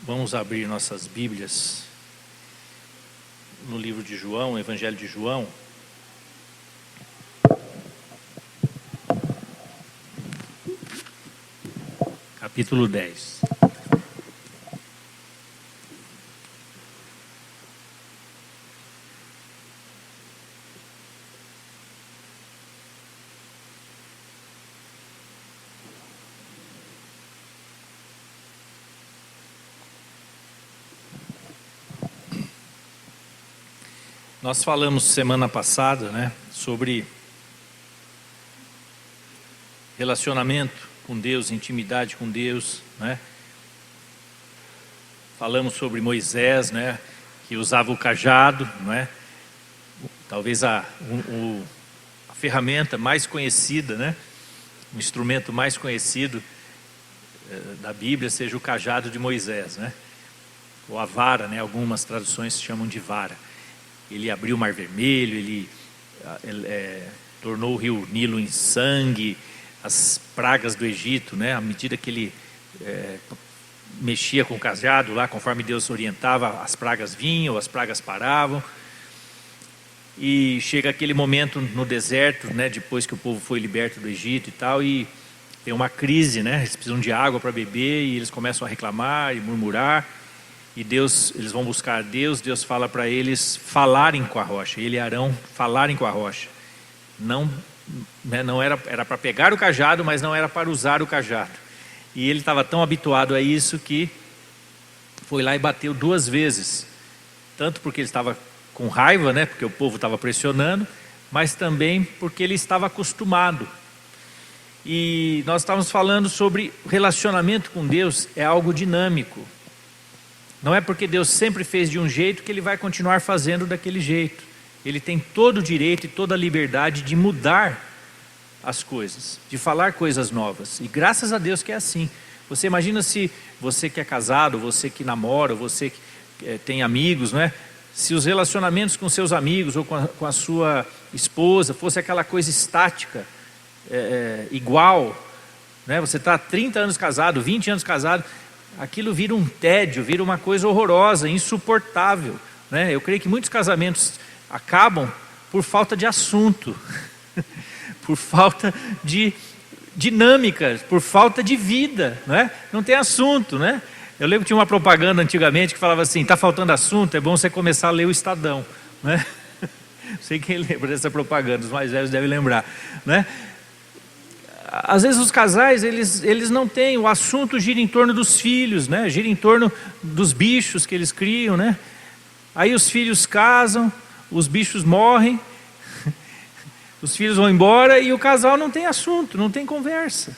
Vamos abrir nossas Bíblias no livro de João, Evangelho de João. Capítulo 10. Nós falamos semana passada, sobre relacionamento com Deus, intimidade com Deus, Falamos sobre Moisés, que usava o cajado, Talvez a ferramenta mais conhecida, o instrumento mais conhecido da Bíblia seja o cajado de Moisés, Ou a vara, algumas traduções chamam de vara. Ele abriu o Mar Vermelho, ele tornou o rio Nilo em sangue, as pragas do Egito, à medida que ele mexia com o cajado lá, conforme Deus orientava, as pragas vinham, as pragas paravam. E chega aquele momento no deserto, depois que o povo foi liberto do Egito e tal, e tem uma crise, eles precisam de água para beber, e eles começam a reclamar e murmurar. E eles vão buscar Deus fala para eles falarem com a rocha. Ele e Arão falarem com a rocha. Não era para pegar o cajado, mas não era para usar o cajado. E ele estava tão habituado a isso que foi lá e bateu 2 vezes. Tanto porque ele estava com raiva, porque o povo estava pressionando, mas também porque ele estava acostumado. E nós estávamos falando sobre relacionamento com Deus, é algo dinâmico. Não é porque Deus sempre fez de um jeito que Ele vai continuar fazendo daquele jeito. Ele tem todo o direito e toda a liberdade de mudar as coisas, de falar coisas novas. E graças a Deus que é assim. Você imagina se você que é casado, você que namora, você que tem amigos, Se os relacionamentos com seus amigos ou com a sua esposa fosse aquela coisa estática, igual, Você está há 30 anos casado, 20 anos casado, aquilo vira um tédio, vira uma coisa horrorosa, insuportável, Eu creio que muitos casamentos acabam por falta de assunto, por falta de dinâmica, por falta de vida, Não tem assunto, Eu lembro que tinha uma propaganda antigamente que falava assim: está faltando assunto, é bom você começar a ler o Estadão, Não sei quem lembra dessa propaganda, os mais velhos devem lembrar, Às vezes os casais, eles não têm, o assunto gira em torno dos filhos, Gira em torno dos bichos que eles criam, Aí os filhos casam, os bichos morrem, os filhos vão embora e o casal não tem assunto, não tem conversa.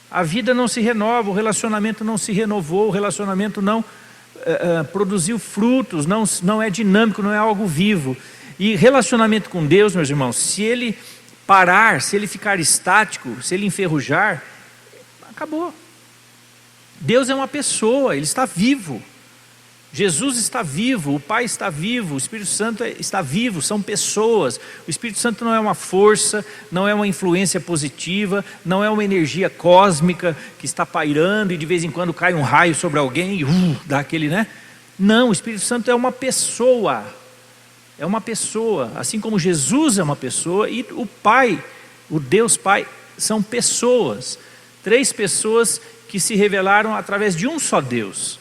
A vida não se renova, o relacionamento não se renovou, o relacionamento não produziu frutos, não é dinâmico, não é algo vivo. E relacionamento com Deus, meus irmãos, se ele parar, se ele ficar estático, se ele enferrujar, acabou. Deus é uma pessoa, Ele está vivo. Jesus está vivo, o Pai está vivo, o Espírito Santo está vivo, são pessoas. O Espírito Santo não é uma força, não é uma influência positiva, não é uma energia cósmica que está pairando e de vez em quando cai um raio sobre alguém e dá aquele, Não, o Espírito Santo é uma pessoa. É uma pessoa, assim como Jesus é uma pessoa e o Pai, o Deus Pai, são pessoas. 3 pessoas que se revelaram através de um só Deus.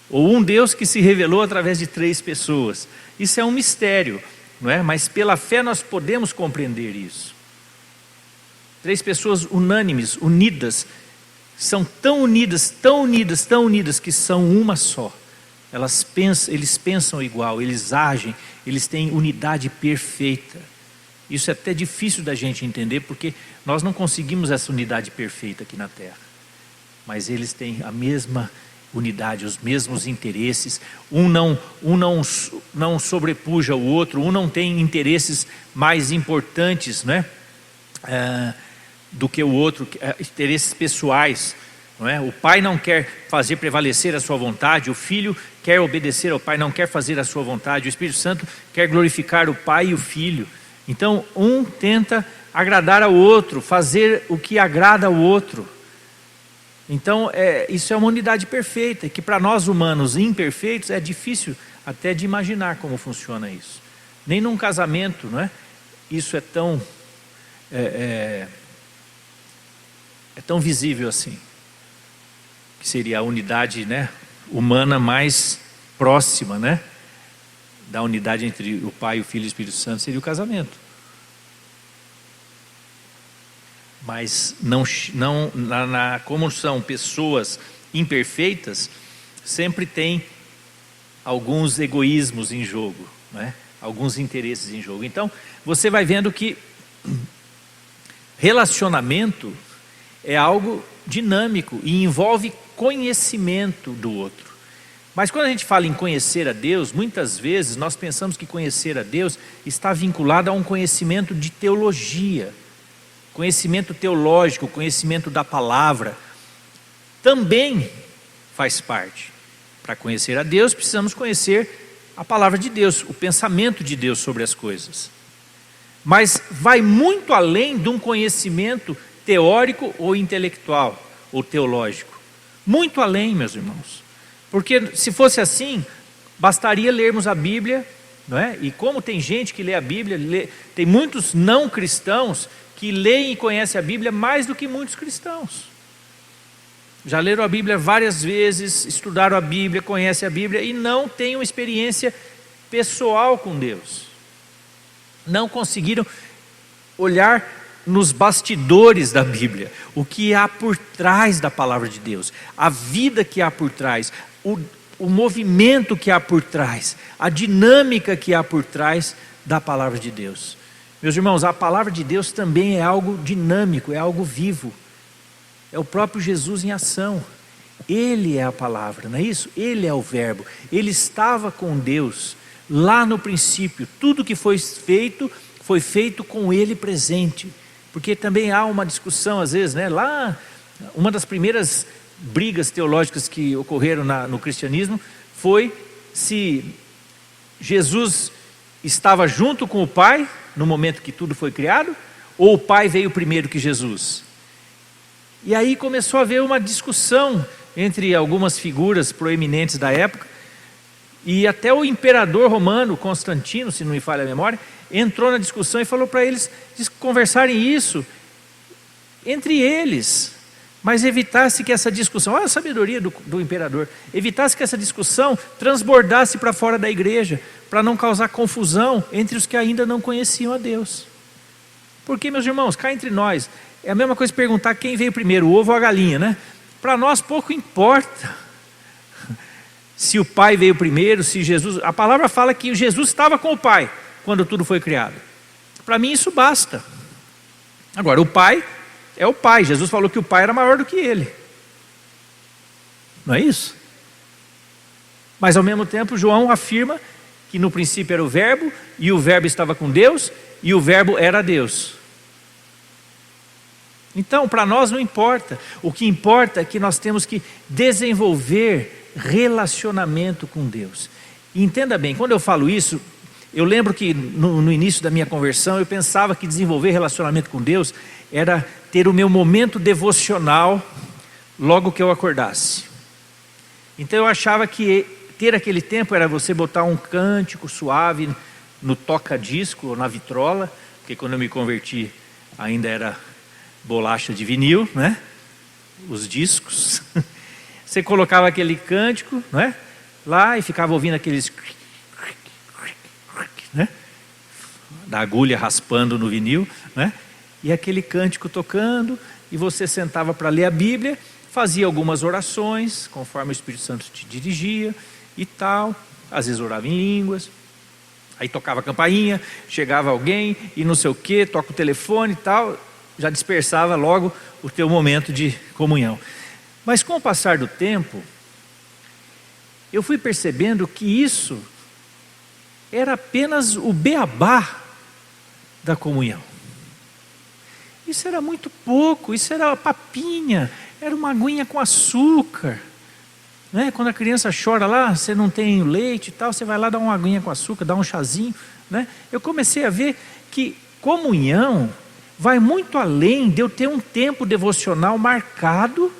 Ou um Deus que se revelou através de 3 pessoas. Isso é um mistério, Mas pela fé nós podemos compreender isso. 3 pessoas unânimes, unidas, são tão unidas, tão unidas, tão unidas que são uma só. Eles pensam igual, eles agem, eles têm unidade perfeita. Isso é até difícil da gente entender, porque nós não conseguimos essa unidade perfeita aqui na Terra. Mas eles têm a mesma unidade, os mesmos interesses. Um não sobrepuja o outro, um não tem interesses mais importantes, do que o outro, interesses pessoais. O pai não quer fazer prevalecer a sua vontade, o filho quer obedecer ao pai, não quer fazer a sua vontade, o Espírito Santo quer glorificar o pai e o filho. Então um tenta agradar ao outro, fazer o que agrada ao outro. Então, isso é uma unidade perfeita, que para nós humanos imperfeitos é difícil até de imaginar como funciona isso. Nem num casamento, não é? Isso é tão visível assim, que seria a unidade, né, humana mais próxima, né, da unidade entre o Pai, o Filho e o Espírito Santo, seria o casamento. Mas como são pessoas imperfeitas, sempre tem alguns egoísmos em jogo, né? Alguns interesses em jogo. Então, você vai vendo que relacionamento é algo dinâmico e envolve conhecimento do outro. Mas quando a gente fala em conhecer a Deus, muitas vezes nós pensamos que conhecer a Deus está vinculado a um conhecimento de teologia, conhecimento teológico, conhecimento da palavra. Também faz parte. Para conhecer a Deus, precisamos conhecer a palavra de Deus, o pensamento de Deus sobre as coisas. Mas vai muito além de um conhecimento teórico ou intelectual, ou teológico. Muito além, meus irmãos. Porque se fosse assim, bastaria lermos a Bíblia, não é? E como tem gente que lê a Bíblia, tem muitos não cristãos que leem e conhecem a Bíblia mais do que muitos cristãos. Já leram a Bíblia várias vezes, estudaram a Bíblia, conhecem a Bíblia e não têm uma experiência pessoal com Deus. Não conseguiram olhar nos bastidores da Bíblia, o que há por trás da palavra de Deus, a vida que há por trás, o movimento que há por trás, a dinâmica que há por trás da palavra de Deus. Meus irmãos, a palavra de Deus também é algo dinâmico, é algo vivo. É o próprio Jesus em ação. Ele é a palavra, não é isso? Ele é o verbo. Ele estava com Deus lá no princípio. Tudo que foi feito com ele presente. Porque também há uma discussão às vezes, né? Lá, uma das primeiras brigas teológicas que ocorreram no cristianismo foi se Jesus estava junto com o Pai no momento que tudo foi criado, ou o Pai veio primeiro que Jesus. E aí começou a haver uma discussão entre algumas figuras proeminentes da época, e até o imperador romano, Constantino, se não me falha a memória, entrou na discussão e falou para eles conversarem isso entre eles, mas evitasse que essa discussão, olha a sabedoria do imperador, evitasse que essa discussão transbordasse para fora da igreja, para não causar confusão entre os que ainda não conheciam a Deus. Porque, meus irmãos, cá entre nós, é a mesma coisa perguntar quem veio primeiro, o ovo ou a galinha, né? Para nós pouco importa se o Pai veio primeiro, se Jesus... A palavra fala que Jesus estava com o Pai quando tudo foi criado. Para mim isso basta. Agora, o Pai é o Pai. Jesus falou que o Pai era maior do que Ele. Não é isso? Mas ao mesmo tempo João afirma que no princípio era o Verbo, e o Verbo estava com Deus, e o Verbo era Deus. Então, para nós não importa. O que importa é que nós temos que desenvolver relacionamento com Deus. E entenda bem, quando eu falo isso, eu lembro que no início da minha conversão, eu pensava que desenvolver relacionamento com Deus era ter o meu momento devocional logo que eu acordasse. Então eu achava que ter aquele tempo era você botar um cântico suave no toca-disco ou na vitrola, porque quando eu me converti ainda era bolacha de vinil, né? Os discos. Você colocava aquele cântico, né? Lá e ficava ouvindo aqueles, né? Da agulha raspando no vinil, né? E aquele cântico tocando, e você sentava para ler a Bíblia, fazia algumas orações, conforme o Espírito Santo te dirigia e tal, às vezes orava em línguas, aí tocava a campainha, chegava alguém e não sei o que, toca o telefone e tal, já dispersava logo o teu momento de comunhão. Mas com o passar do tempo, eu fui percebendo que isso era apenas o beabá da comunhão. Isso era muito pouco, isso era papinha, era uma aguinha com açúcar. Né? Quando a criança chora lá, você não tem leite e tal, você vai lá dar uma aguinha com açúcar, dar um chazinho. Né? Eu comecei a ver que comunhão vai muito além de eu ter um tempo devocional marcado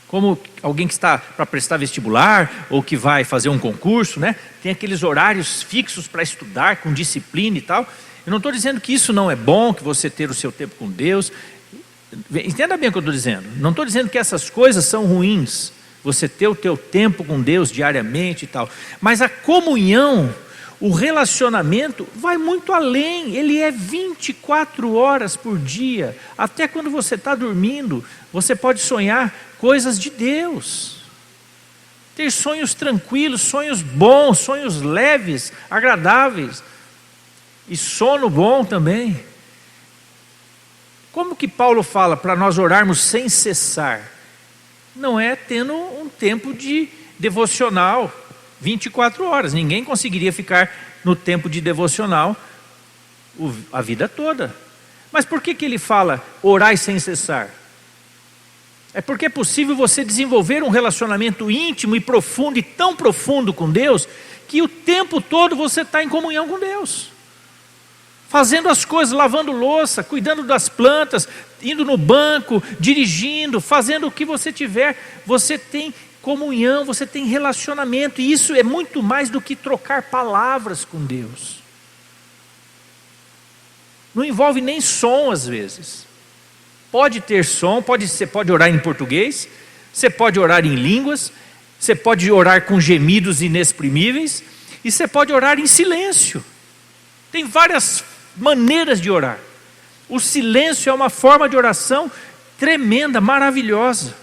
como alguém que está para prestar vestibular ou que vai fazer um concurso, né? Tem aqueles horários fixos para estudar com disciplina e tal. Eu não estou dizendo que isso não é bom, que você ter o seu tempo com Deus. Entenda bem o que eu estou dizendo. Não estou dizendo que essas coisas são ruins, você ter o teu tempo com Deus diariamente e tal. Mas a comunhão, o relacionamento vai muito além. Ele é 24 horas por dia. Até quando você está dormindo, você pode sonhar coisas de Deus. Ter sonhos tranquilos, sonhos bons, sonhos leves, agradáveis. E sono bom também. Como que Paulo fala para nós orarmos sem cessar? Não é tendo um tempo de devocional 24 horas. Ninguém conseguiria ficar no tempo de devocional a vida toda. Mas por que ele fala orai sem cessar? É porque é possível você desenvolver um relacionamento íntimo e profundo, e tão profundo com Deus, que o tempo todo você está em comunhão com Deus. Fazendo as coisas, lavando louça, cuidando das plantas, indo no banco, dirigindo, fazendo o que você tiver. Você tem comunhão, você tem relacionamento, e isso é muito mais do que trocar palavras com Deus. Não envolve nem som às vezes. Pode ter som, você pode orar em português, você pode orar em línguas, você pode orar com gemidos inexprimíveis, e você pode orar em silêncio. Tem várias maneiras de orar. O silêncio é uma forma de oração tremenda, maravilhosa.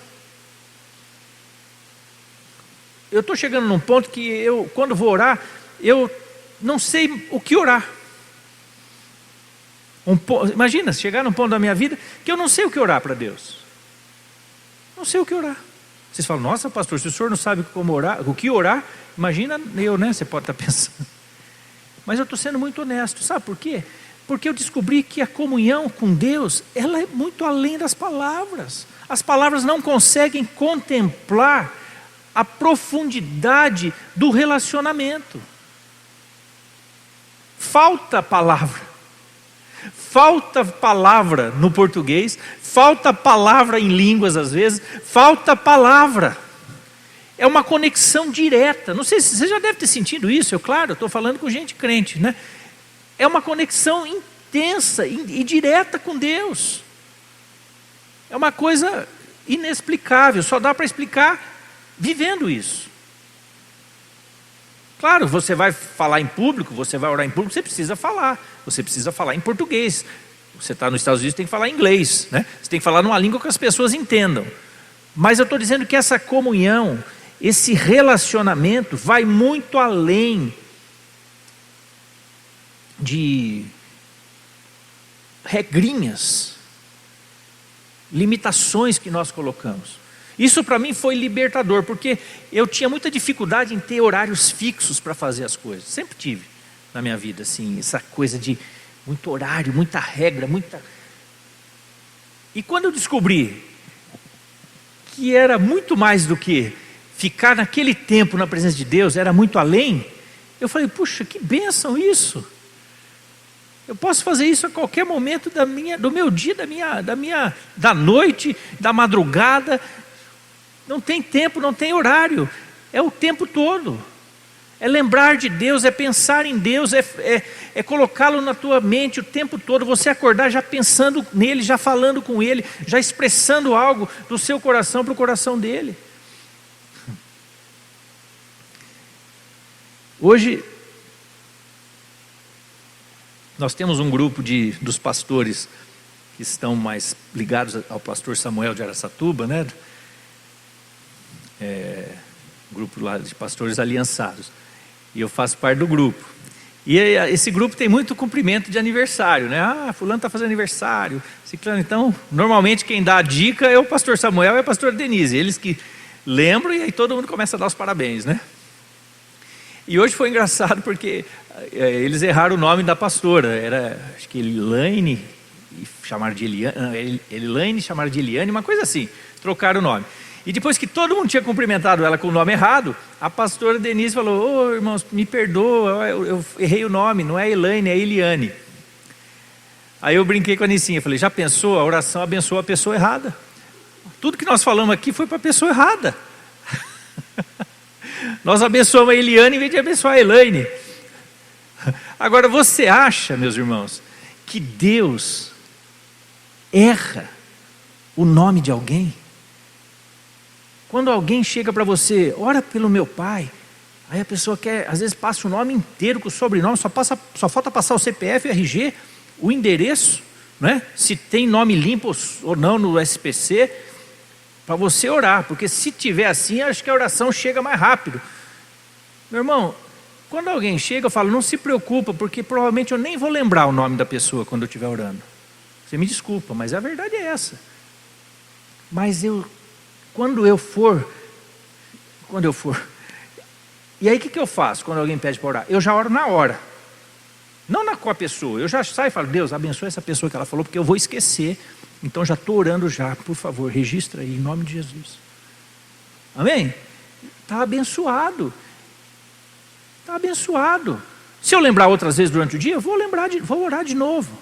Eu estou chegando num ponto que quando vou orar, eu não sei o que orar. Imagina, chegar num ponto da minha vida que eu não sei o que orar para Deus. Não sei o que orar. Vocês falam, nossa pastor, se o senhor não sabe como orar, o que orar, imagina eu, né? Você pode estar pensando. Mas eu estou sendo muito honesto, sabe por quê? Porque eu descobri que a comunhão com Deus, ela é muito além das palavras. As palavras não conseguem contemplar a profundidade do relacionamento. Falta palavra. Falta palavra no português, falta palavra em línguas às vezes, falta palavra. É uma conexão direta. Não sei se você já deve ter sentido isso, claro, eu estou falando com gente crente, né? É uma conexão intensa e direta com Deus. É uma coisa inexplicável, só dá para explicar vivendo isso. Claro, você vai falar em público, você vai orar em público, você precisa falar em português. Você está nos Estados Unidos, tem que falar inglês, né? Você tem que falar numa língua que as pessoas entendam. Mas eu estou dizendo que essa comunhão, esse relacionamento vai muito além de regrinhas, limitações que nós colocamos. Isso para mim foi libertador, porque eu tinha muita dificuldade em ter horários fixos para fazer as coisas. Sempre tive na minha vida, assim, essa coisa de muito horário, muita regra, E quando eu descobri que era muito mais do que ficar naquele tempo na presença de Deus, era muito além, eu falei, puxa, que bênção isso. Eu posso fazer isso a qualquer momento do meu dia, da noite, da madrugada. Não tem tempo, não tem horário, é o tempo todo. É lembrar de Deus, é pensar em Deus, é colocá-lo na tua mente o tempo todo. Você acordar já pensando nele, já falando com ele, já expressando algo do seu coração para o coração dele. Hoje nós temos um grupo dos pastores que estão mais ligados ao pastor Samuel de Araçatuba, né? Grupo lá de pastores aliançados, e eu faço parte do grupo, e esse grupo tem muito cumprimento de aniversário, né? Fulano está fazendo aniversário, ciclano. Então normalmente quem dá a dica é o pastor Samuel e a pastora Denise, eles que lembram, e aí todo mundo começa a dar os parabéns, né? E hoje foi engraçado porque eles erraram o nome da pastora, era acho que Elaine, chamaram de Eliane, Elaine chamaram de Eliane, uma coisa assim, trocaram o nome. E depois que todo mundo tinha cumprimentado ela com o nome errado, a pastora Denise falou, irmãos, me perdoa, eu errei o nome, não é Elaine, é Eliane. Aí eu brinquei com a Nicinha, falei, já pensou? A oração abençoou a pessoa errada. Tudo que nós falamos aqui foi para a pessoa errada. Nós abençoamos a Eliane em vez de abençoar a Elaine. Agora, você acha, meus irmãos, que Deus erra o nome de alguém? Quando alguém chega para você, ora pelo meu pai, aí a pessoa quer, às vezes passa o nome inteiro com o sobrenome, só falta passar o CPF, o RG, o endereço, né? Se tem nome limpo ou não no SPC, para você orar, porque se tiver assim, acho que a oração chega mais rápido. Meu irmão, quando alguém chega, eu falo, não se preocupa, porque provavelmente eu nem vou lembrar o nome da pessoa quando eu estiver orando. Você me desculpa, mas a verdade é essa. Mas quando eu for, e aí o que eu faço quando alguém pede para orar? Eu já oro na hora, não com a pessoa, eu já saio e falo, Deus, abençoe essa pessoa que ela falou, porque eu vou esquecer, então já estou orando já, por favor, registra aí, em nome de Jesus. Amém? Está abençoado. Está abençoado. Se eu lembrar outras vezes durante o dia, eu vou orar de novo.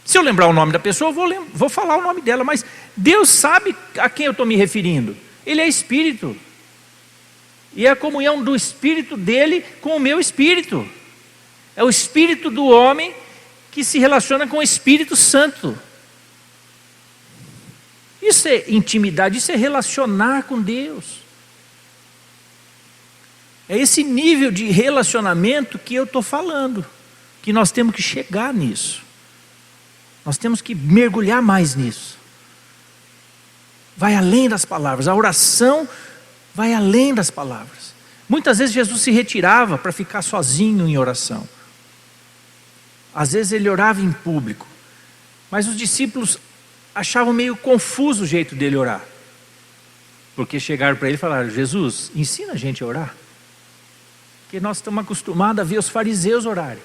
Se eu lembrar o nome da pessoa, eu vou falar o nome dela, mas Deus sabe a quem eu estou me referindo. Ele é Espírito. E é a comunhão do Espírito dele com o meu Espírito. É o Espírito do homem que se relaciona com o Espírito Santo. Isso é intimidade, isso é relacionar com Deus. É esse nível de relacionamento que eu estou falando, que nós temos que chegar nisso. Nós temos que mergulhar mais nisso. Vai além das palavras, a oração vai além das palavras. Muitas vezes Jesus se retirava para ficar sozinho em oração. Às vezes ele orava em público, mas os discípulos achavam meio confuso o jeito dele orar. Porque chegaram para ele e falaram, Jesus, ensina a gente a orar. Porque nós estamos acostumados a ver os fariseus orarem,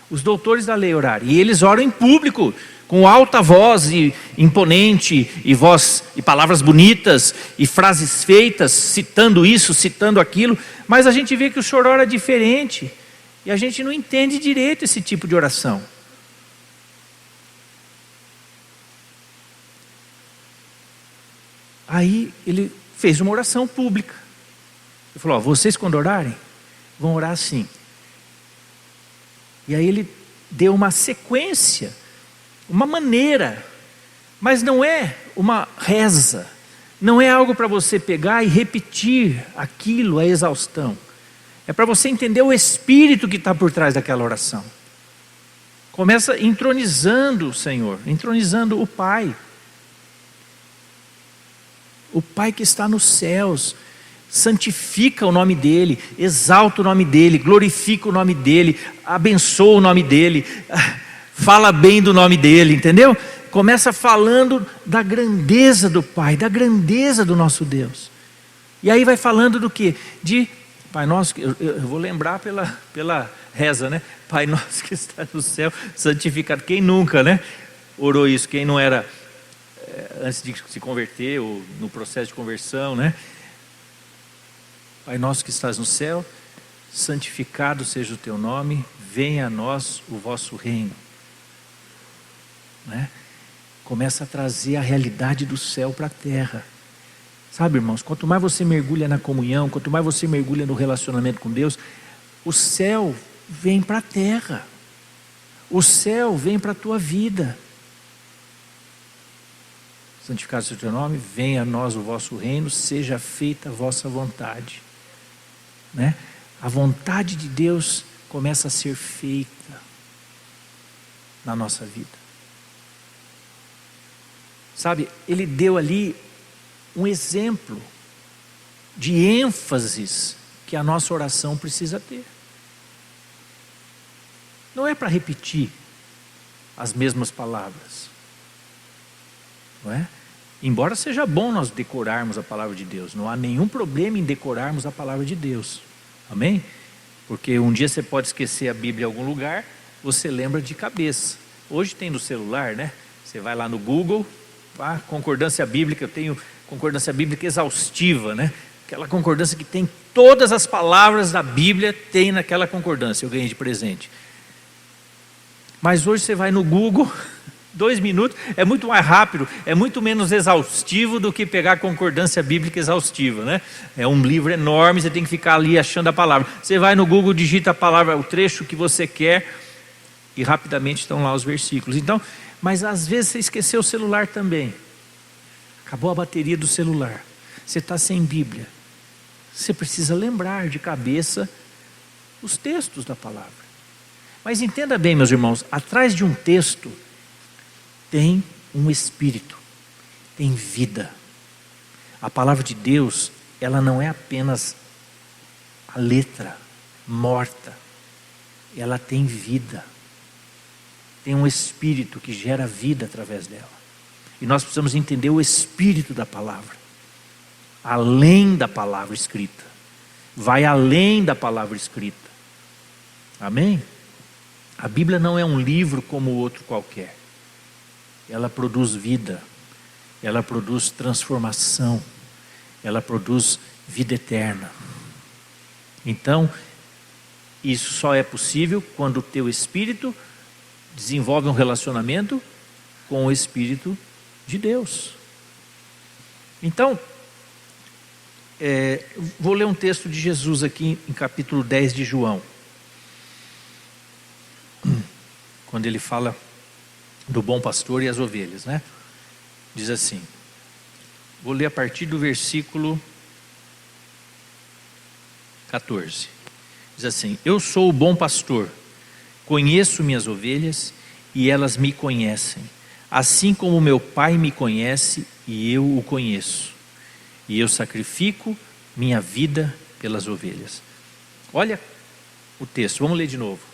os doutores da lei orarem, e eles oram em público, com alta voz e imponente, e palavras bonitas, e frases feitas, citando isso, citando aquilo, mas a gente vê que o Senhor ora diferente, e a gente não entende direito esse tipo de oração. Aí ele fez uma oração pública, ele falou, vocês quando orarem, vão orar assim. E aí ele deu uma sequência, uma maneira, mas não é uma reza, não é algo para você pegar e repetir aquilo à exaustão. É para você entender o espírito que está por trás daquela oração. Começa entronizando o Senhor, entronizando o Pai. O Pai que está nos céus. Santifica o nome dEle, exalta o nome dEle, glorifica o nome dEle, abençoa o nome dEle, fala bem do nome dEle, entendeu? Começa falando da grandeza do Pai, da grandeza do nosso Deus. E aí vai falando do quê? De Pai Nosso, eu vou lembrar pela reza, né? Pai Nosso que está no céu, santificado. Quem nunca, né? Orou isso, quem não era antes de se converter ou no processo de conversão, né? Pai nosso que estás no céu, santificado seja o teu nome, venha a nós o vosso reino. Né? Começa a trazer a realidade do céu para a terra. Sabe, irmãos, quanto mais você mergulha na comunhão, quanto mais você mergulha no relacionamento com Deus, o céu vem para a terra. O céu vem para a tua vida. Santificado seja o teu nome, venha a nós o vosso reino, seja feita a vossa vontade. Né? A vontade de Deus começa a ser feita na nossa vida. Sabe, ele deu ali um exemplo de ênfases que a nossa oração precisa ter. Não é para repetir as mesmas palavras, não é? Embora seja bom nós decorarmos a palavra de Deus, não há nenhum problema em decorarmos a palavra de Deus, amém? Porque um dia você pode esquecer a Bíblia em algum lugar, você lembra de cabeça. Hoje tem no celular, né? Você vai lá no Google, concordância bíblica, eu tenho concordância bíblica exaustiva, né? Aquela concordância que tem todas as palavras da Bíblia, tem naquela concordância, eu ganhei de presente. Mas hoje você vai no Google, 2 minutos, é muito mais rápido, é muito menos exaustivo do que pegar a concordância bíblica exaustiva, né? É um livro enorme, você tem que ficar ali achando a palavra. Você vai no Google, digita a palavra, o trecho que você quer e rapidamente estão lá os versículos. Então, mas às vezes você esqueceu o celular também. Acabou a bateria do celular. Você está sem Bíblia. Você precisa lembrar de cabeça os textos da palavra. Mas entenda bem, meus irmãos, atrás de um texto tem um espírito, tem vida. A palavra de Deus, ela não é apenas a letra morta. Ela tem vida. Tem um espírito que gera vida através dela. E nós precisamos entender o espírito da palavra. Além da palavra escrita. Vai além da palavra escrita. Amém? A Bíblia não é um livro como outro qualquer. Ela produz vida. Ela produz transformação. Ela produz vida eterna. Então, isso só é possível quando o teu espírito desenvolve um relacionamento com o Espírito de Deus. Então, vou ler um texto de Jesus aqui em capítulo 10 de João. Quando ele fala do bom pastor e as ovelhas, né? Diz assim, vou ler a partir do versículo 14. Diz assim, eu sou o bom pastor, conheço minhas ovelhas e elas me conhecem, assim como meu Pai me conhece e eu o conheço. E eu sacrifico minha vida pelas ovelhas. Olha o texto, vamos ler de novo.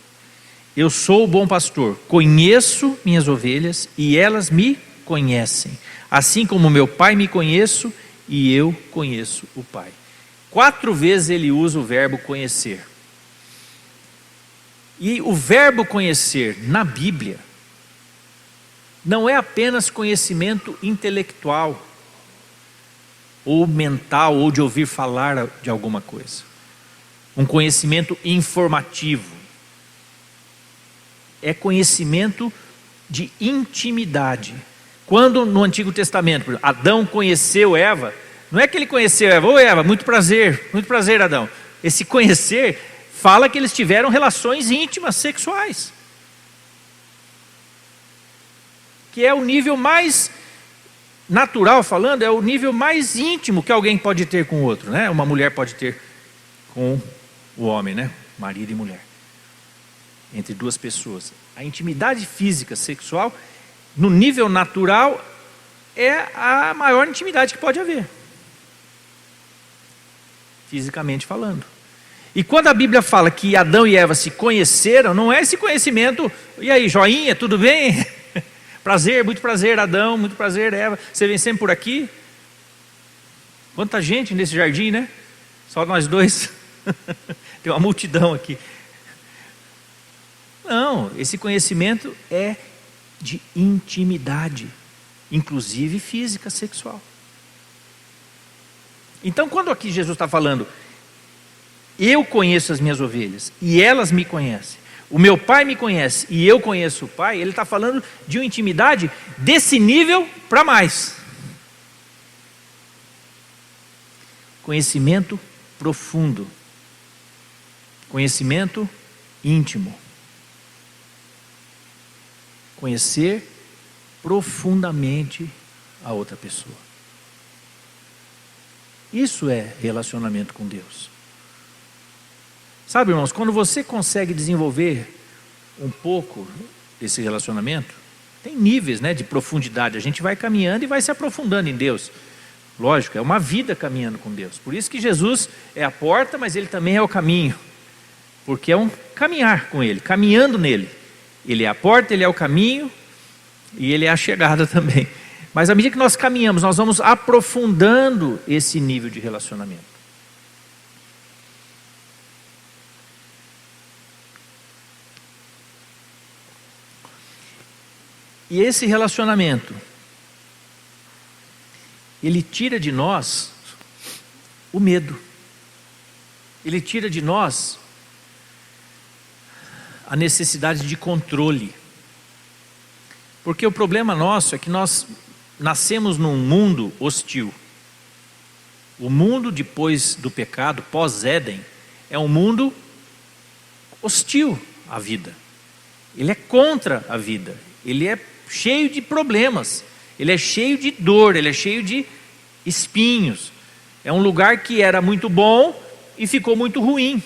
Eu sou o bom pastor, conheço minhas ovelhas e elas me conhecem, assim como meu Pai me conheço e eu conheço o Pai. 4 vezes ele usa o verbo conhecer. E o verbo conhecer na Bíblia não é apenas conhecimento intelectual, ou mental, ou de ouvir falar de alguma coisa. Um conhecimento informativo. É conhecimento de intimidade. Quando no Antigo Testamento, Adão conheceu Eva, não é que ele conheceu Eva, ô Eva, muito prazer Adão. Esse conhecer fala que eles tiveram relações íntimas, sexuais. Que é o nível mais natural falando, é o nível mais íntimo que alguém pode ter com o outro, né? Uma mulher pode ter com o homem, né? Marido e mulher. Entre 2 pessoas. A intimidade física, sexual, no nível natural, é a maior intimidade que pode haver. Fisicamente falando. E quando a Bíblia fala que Adão e Eva se conheceram, não é esse conhecimento, e aí, joinha, tudo bem? Prazer, muito prazer, Adão, muito prazer, Eva. Você vem sempre por aqui? Quanta gente nesse jardim, né? Só nós 2. Tem uma multidão aqui. Não, esse conhecimento é de intimidade, inclusive física, sexual. Então, quando aqui Jesus está falando, eu conheço as minhas ovelhas e elas me conhecem. O meu Pai me conhece e eu conheço o Pai. Ele está falando de uma intimidade desse nível para mais. Conhecimento profundo. Conhecimento íntimo. Conhecer profundamente a outra pessoa. Isso é relacionamento com Deus. Sabe, irmãos, quando você consegue desenvolver um pouco desse relacionamento, tem níveis, né, de profundidade. A gente vai caminhando e vai se aprofundando em Deus. Lógico, é uma vida caminhando com Deus. Por isso que Jesus é a porta, mas Ele também é o caminho. Porque é um caminhar com Ele, caminhando nele. Ele é a porta, Ele é o caminho e Ele é a chegada também. Mas à medida que nós caminhamos, nós vamos aprofundando esse nível de relacionamento. E esse relacionamento, ele tira de nós o medo. Ele tira de nós a necessidade de controle. Porque o problema nosso é que nós nascemos num mundo hostil. O mundo depois do pecado, pós-Éden, é um mundo hostil à vida. Ele é contra a vida. Ele é cheio de problemas. Ele é cheio de dor. Ele é cheio de espinhos. É um lugar que era muito bom e ficou muito ruim.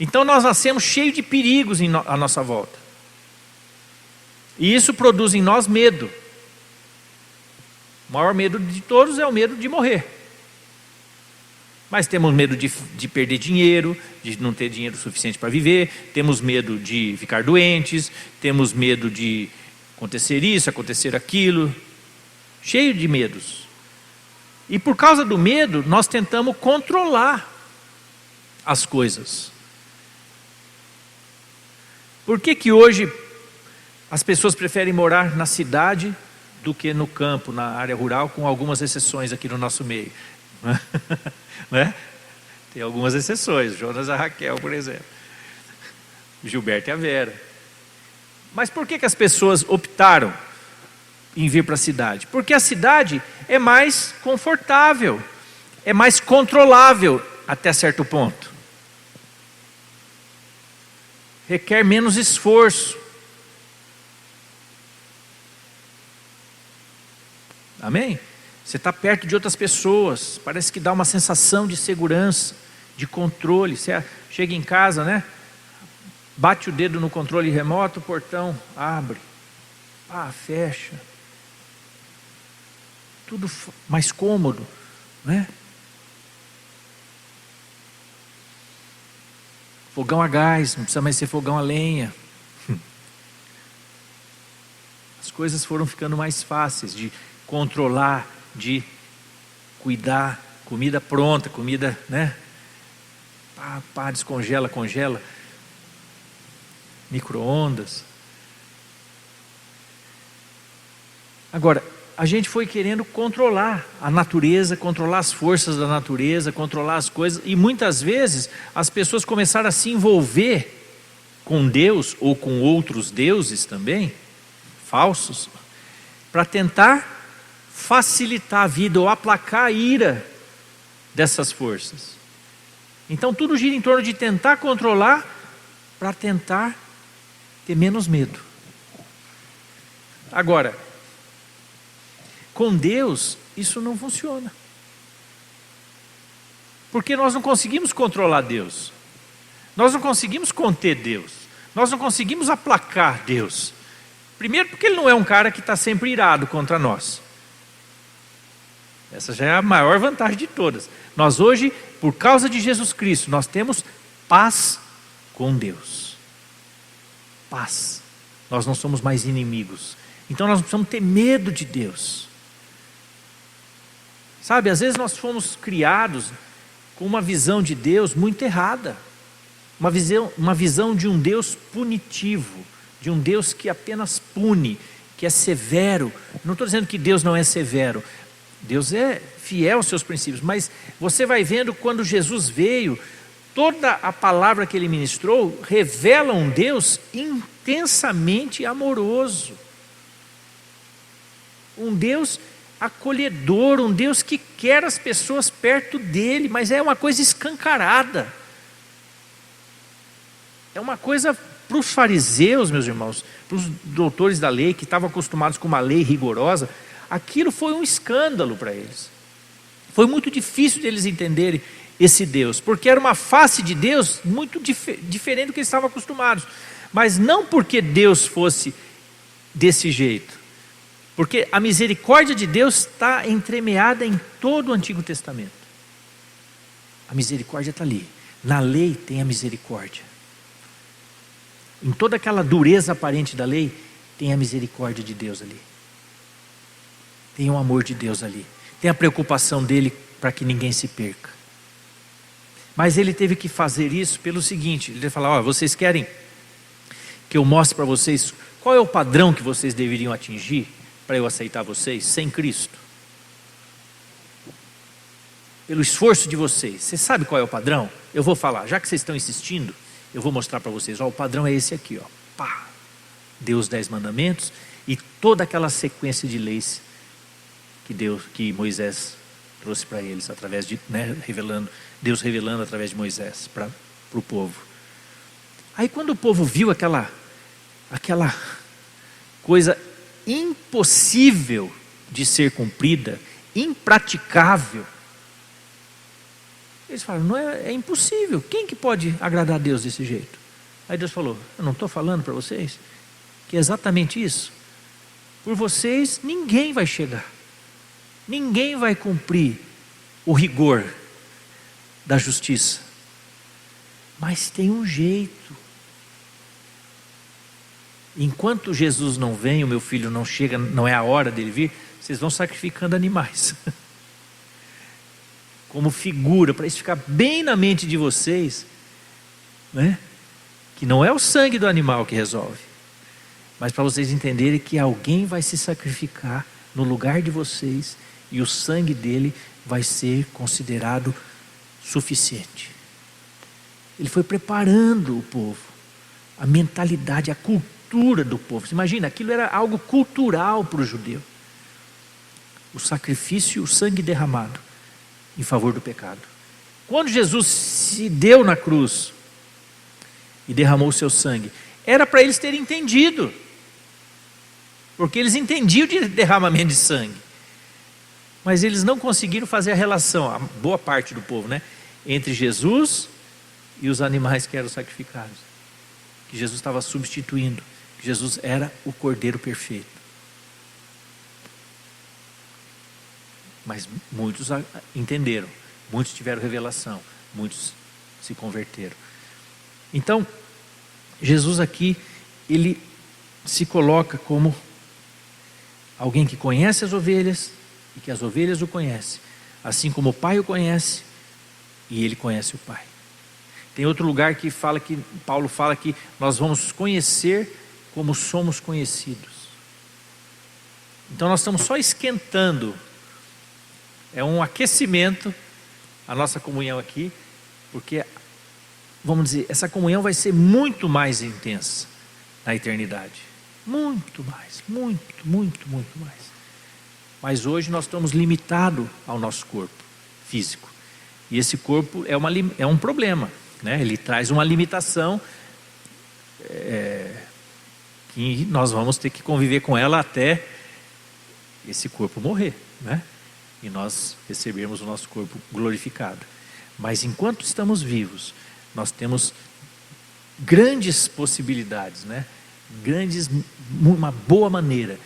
Então nós nascemos cheios de perigos à nossa volta. E isso produz em nós medo. O maior medo de todos é o medo de morrer. Mas temos medo de perder dinheiro, de não ter dinheiro suficiente para viver, temos medo de ficar doentes, temos medo de acontecer isso, acontecer aquilo, cheio de medos. E por causa do medo, nós tentamos controlar as coisas. Por que hoje as pessoas preferem morar na cidade do que no campo, na área rural, com algumas exceções aqui no nosso meio? Né? Tem algumas exceções, Jonas e a Raquel, por exemplo, Gilberto e a Vera. Mas por que as pessoas optaram em vir para a cidade? Porque a cidade é mais confortável, é mais controlável até certo ponto, requer menos esforço. Amém? Você está perto de outras pessoas, parece que dá uma sensação de segurança, de controle. Você chega em casa, né? Bate o dedo no controle remoto, o portão abre, fecha. Tudo mais cômodo, né? Fogão a gás, não precisa mais ser fogão a lenha. As coisas foram ficando mais fáceis de controlar, de cuidar, comida pronta, comida, né? Descongela, congela, micro-ondas. Agora, a gente foi querendo controlar a natureza, controlar as forças da natureza, controlar as coisas, e muitas vezes as pessoas começaram a se envolver com Deus, ou com outros deuses também, falsos, para tentar facilitar a vida ou aplacar a ira dessas forças. Então tudo gira em torno de tentar controlar para tentar ter menos medo. Agora, com Deus isso não funciona. Porque nós não conseguimos controlar Deus. Nós não conseguimos conter Deus. Nós não conseguimos aplacar Deus. Primeiro porque Ele não é um cara que está sempre irado contra nós. Essa já é a maior vantagem de todas. Nós hoje, por causa de Jesus Cristo, nós temos paz com Deus. Paz. Nós não somos mais inimigos. Então nós não precisamos ter medo de Deus. Sabe, às vezes nós fomos criados com uma visão de Deus muito errada. Uma visão de um Deus punitivo, de um Deus que apenas pune, que é severo. Não estou dizendo que Deus não é severo. Deus é fiel aos seus princípios, mas você vai vendo quando Jesus veio, toda a palavra que Ele ministrou revela um Deus intensamente amoroso. Um Deus acolhedor, um Deus que quer as pessoas perto dEle, mas é uma coisa escancarada. É uma coisa para os fariseus, meus irmãos, para os doutores da lei, que estavam acostumados com uma lei rigorosa, aquilo foi um escândalo para eles. Foi muito difícil de eles entenderem esse Deus, porque era uma face de Deus muito diferente do que eles estavam acostumados. Mas não porque Deus fosse desse jeito, porque a misericórdia de Deus está entremeada em todo o Antigo Testamento. A misericórdia está ali. Na lei tem a misericórdia. Em toda aquela dureza aparente da lei, tem a misericórdia de Deus ali. Tem o amor de Deus ali. Tem a preocupação dele para que ninguém se perca. Mas ele teve que fazer isso pelo seguinte: ele falou: vocês querem que eu mostre para vocês qual é o padrão que vocês deveriam atingir para eu aceitar vocês sem Cristo? Pelo esforço de vocês. Você sabe qual é o padrão? Eu vou falar, já que vocês estão insistindo, eu vou mostrar para vocês. O padrão é esse aqui, pá. deu os 10 mandamentos e toda aquela sequência de leis que Moisés trouxe para eles, através de, Deus revelando através de Moisés para o povo. Aí quando o povo viu aquela coisa impossível de ser cumprida, impraticável, eles falaram, não é impossível, quem que pode agradar a Deus desse jeito? Aí Deus falou, eu não estou falando para vocês que é exatamente isso? Por vocês ninguém vai chegar, ninguém vai cumprir o rigor da justiça, mas tem um jeito. Enquanto Jesus não vem, o meu filho não chega, não é a hora dele vir, vocês vão sacrificando animais como figura, para isso ficar bem na mente de vocês, né? Que não é o sangue do animal que resolve, mas para vocês entenderem que alguém vai se sacrificar no lugar de vocês e o sangue dele vai ser considerado suficiente. Ele foi preparando o povo, a mentalidade, a cultura do povo. Você imagina, aquilo era algo cultural para o judeu. O sacrifício, o sangue derramado em favor do pecado. Quando Jesus se deu na cruz e derramou o seu sangue, era para eles terem entendido, porque eles entendiam de derramamento de sangue, mas eles não conseguiram fazer a relação, a boa parte do povo, entre Jesus e os animais que eram sacrificados, que Jesus estava substituindo, que Jesus era o Cordeiro perfeito. Mas muitos entenderam, muitos tiveram revelação, muitos se converteram. Então, Jesus aqui, ele se coloca como alguém que conhece as ovelhas e que as ovelhas o conhecem, assim como o Pai o conhece e ele conhece o Pai. Tem outro lugar que fala que Paulo fala que nós vamos conhecer como somos conhecidos. Então nós estamos só esquentando, é um aquecimento a nossa comunhão aqui, porque vamos dizer, essa comunhão vai ser muito mais intensa na eternidade, muito mais, muito mais. Mas hoje nós estamos limitados ao nosso corpo físico, e esse corpo é um problema, ele traz uma limitação que nós vamos ter que conviver com ela até esse corpo morrer, e nós recebermos o nosso corpo glorificado. Mas enquanto estamos vivos, nós temos grandes possibilidades, uma boa maneira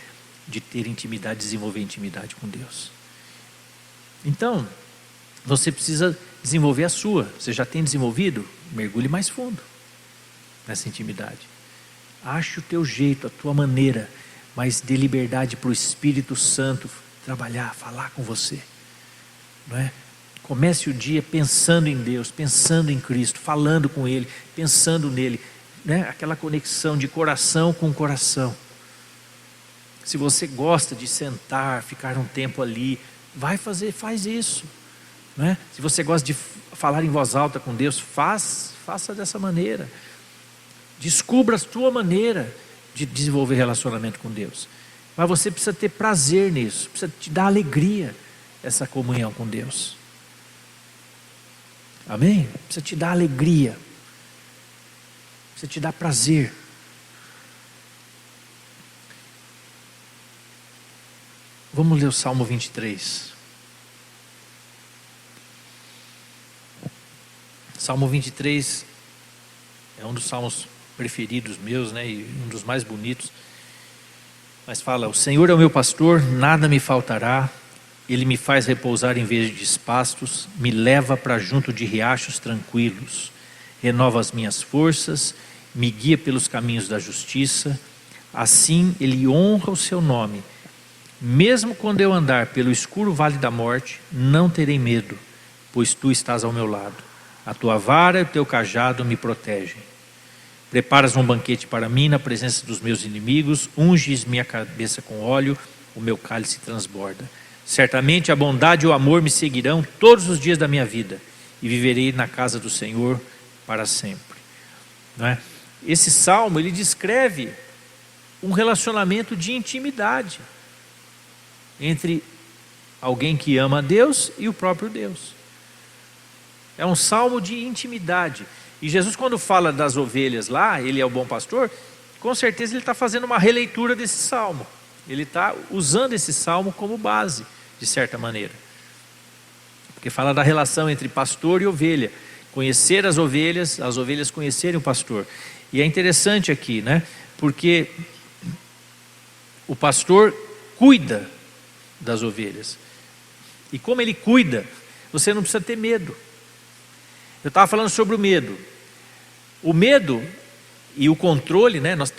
de ter intimidade, desenvolver intimidade com Deus. Então, você precisa desenvolver a sua. Você já tem desenvolvido? Mergulhe mais fundo nessa intimidade. Ache o teu jeito, a tua maneira, mas dê liberdade para o Espírito Santo trabalhar, falar com você, Comece o dia pensando em Deus, pensando em Cristo, falando com Ele, pensando nele, aquela conexão de coração com coração. Se você gosta de sentar, ficar um tempo ali, faz isso, Se você gosta de falar em voz alta com Deus, faça dessa maneira. Descubra a sua maneira de desenvolver relacionamento com Deus. Mas você precisa ter prazer nisso, precisa te dar alegria, essa comunhão com Deus. Amém? Precisa te dar alegria, precisa te dar prazer. Vamos ler o Salmo 23. Salmo 23 é um dos salmos preferidos meus, e um dos mais bonitos. Mas fala, o Senhor é o meu pastor, nada me faltará. Ele me faz repousar em verdes pastos, me leva para junto de riachos tranquilos, renova as minhas forças, me guia pelos caminhos da justiça. Assim Ele honra o seu nome. Mesmo quando eu andar pelo escuro vale da morte, não terei medo, pois tu estás ao meu lado. A tua vara e o teu cajado me protegem. Preparas um banquete para mim na presença dos meus inimigos, unges minha cabeça com óleo, o meu cálice transborda. Certamente a bondade e o amor me seguirão todos os dias da minha vida, e viverei na casa do Senhor para sempre. Esse salmo, ele descreve um relacionamento de intimidade entre alguém que ama a Deus e o próprio Deus. É um salmo de intimidade. E Jesus, quando fala das ovelhas lá, ele é o bom pastor, com certeza ele está fazendo uma releitura desse salmo. Ele está usando esse salmo como base, de certa maneira. Porque fala da relação entre pastor e ovelha. Conhecer as ovelhas conhecerem o pastor. E é interessante aqui, né? Porque o pastor cuida das ovelhas. E como ele cuida, você não precisa ter medo. Eu estava falando sobre o medo. O medo e o controle, né? Nós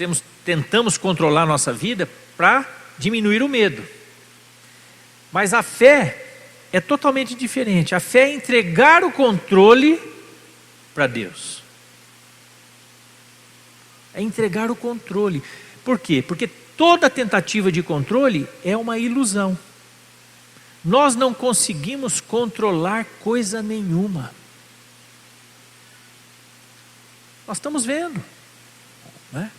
tentamos controlar a nossa vida para diminuir o medo. Mas a fé é totalmente diferente. A fé é entregar o controle para Deus. É entregar o controle. Por quê? Porque toda tentativa de controle é uma ilusão. Nós não conseguimos controlar coisa nenhuma. Nós estamos vendo, né?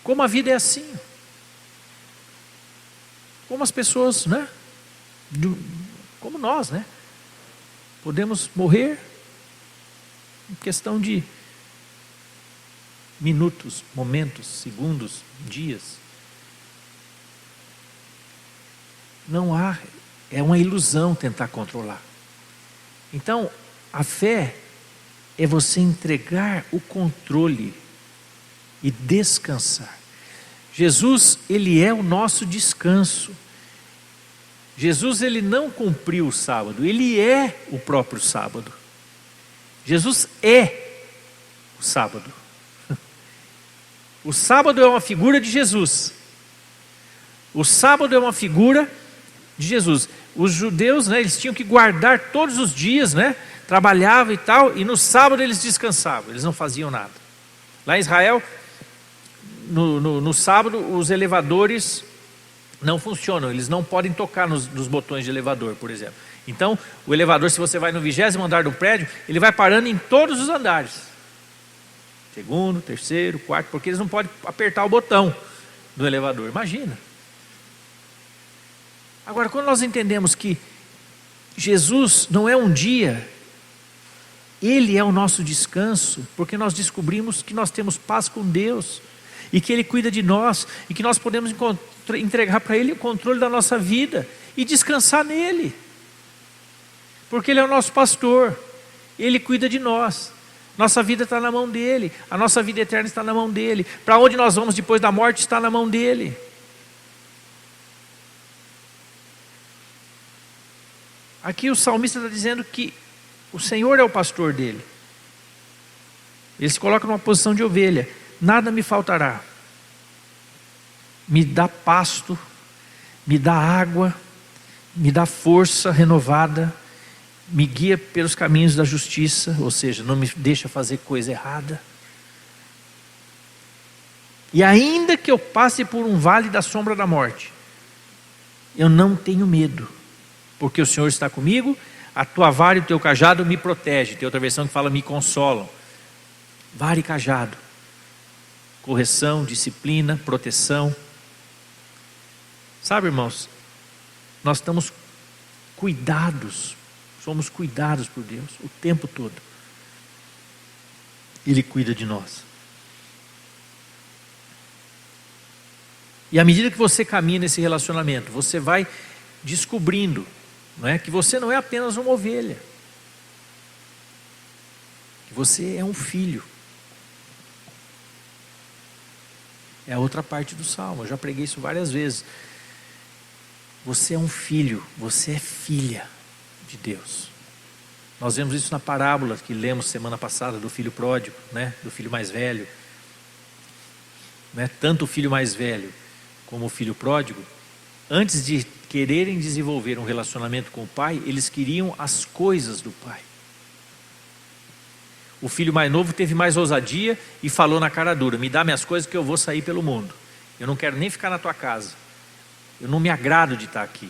Como a vida é assim. Como as pessoas, né? Como nós, né? Podemos morrer em questão de minutos, momentos, segundos, dias. Não há, é uma ilusão tentar controlar. Então, a fé é você entregar o controle e descansar. Jesus, ele é o nosso descanso. Jesus, ele não cumpriu o sábado, ele é o próprio sábado. Jesus é o sábado. O sábado é uma figura de Jesus. O sábado é uma figura de Jesus. Os judeus, né, eles tinham que guardar todos os dias, né? Trabalhavam e tal, e no sábado eles descansavam, eles não faziam nada. Lá em Israel, no sábado, os elevadores não funcionam, eles não podem tocar nos botões de elevador, por exemplo. Então, o elevador, se você vai no 20º andar do prédio, ele vai parando em todos os andares. Segundo, terceiro, quarto, porque eles não podem apertar o botão do elevador, imagina. Agora, quando nós entendemos que Jesus não é um dia, Ele é o nosso descanso, porque nós descobrimos que nós temos paz com Deus, e que Ele cuida de nós, e que nós podemos entregar para Ele o controle da nossa vida, e descansar nele, porque Ele é o nosso pastor, Ele cuida de nós, nossa vida está na mão dEle, a nossa vida eterna está na mão dEle, para onde nós vamos depois da morte está na mão dEle. Aqui o salmista está dizendo que o Senhor é o pastor dele. Ele se coloca numa posição de ovelha. Nada me faltará. Me dá pasto, me dá água, me dá força renovada, me guia pelos caminhos da justiça, ou seja, não me deixa fazer coisa errada. E ainda que eu passe por um vale da sombra da morte, eu não tenho medo, porque o Senhor está comigo. A tua vara e o teu cajado me protege. Tem outra versão que fala me consolam. Vara e cajado. Correção, disciplina, proteção. Sabe, irmãos, nós estamos cuidados. Somos cuidados por Deus o tempo todo. Ele cuida de nós. E à medida que você caminha nesse relacionamento, você vai descobrindo, não é, que você não é apenas uma ovelha, que você é um filho. É a outra parte do salmo, eu já preguei isso várias vezes. Você é um filho, você é filha de Deus. Nós vemos isso na parábola que lemos semana passada do filho pródigo, né, do filho mais velho, né, tanto o filho mais velho como o filho pródigo, antes de quererem desenvolver um relacionamento com o pai, eles queriam as coisas do pai. O filho mais novo teve mais ousadia e falou na cara dura: me dá minhas coisas que eu vou sair pelo mundo. Eu não quero nem ficar na tua casa. Eu não me agrado de estar aqui.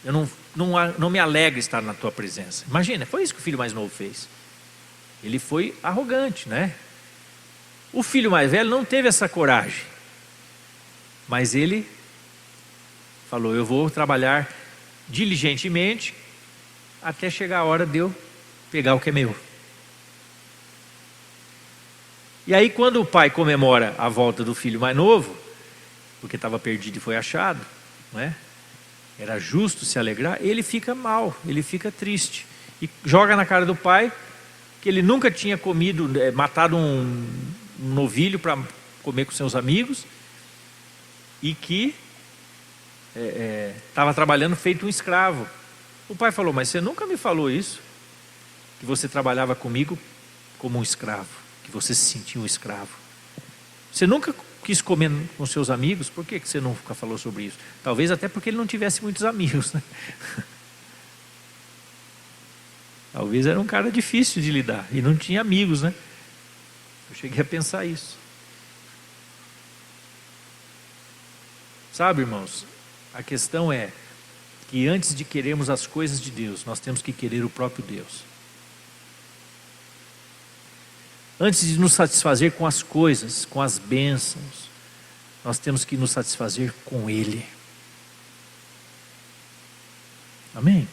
Eu não me alegro estar na tua presença. Imagina, foi isso que o filho mais novo fez. Ele foi arrogante, né? O filho mais velho não teve essa coragem. Mas ele falou, eu vou trabalhar diligentemente até chegar a hora de eu pegar o que é meu. E aí quando o pai comemora a volta do filho mais novo, porque estava perdido e foi achado, não é? Era justo se alegrar, ele fica mal, ele fica triste. E joga na cara do pai que ele nunca tinha matado um novilho para comer com seus amigos, e que estava trabalhando feito um escravo. O pai falou, mas você nunca me falou isso, que você trabalhava comigo como um escravo, que você se sentia um escravo. Você nunca quis comer com seus amigos, por que você nunca falou sobre isso? Talvez até porque ele não tivesse muitos amigos, né? Talvez era um cara difícil de lidar, e não tinha amigos, né? Eu cheguei a pensar isso. Sabe, irmãos, a questão é que antes de querermos as coisas de Deus, nós temos que querer o próprio Deus. Antes de nos satisfazer com as coisas, com as bênçãos, nós temos que nos satisfazer com Ele. Amém?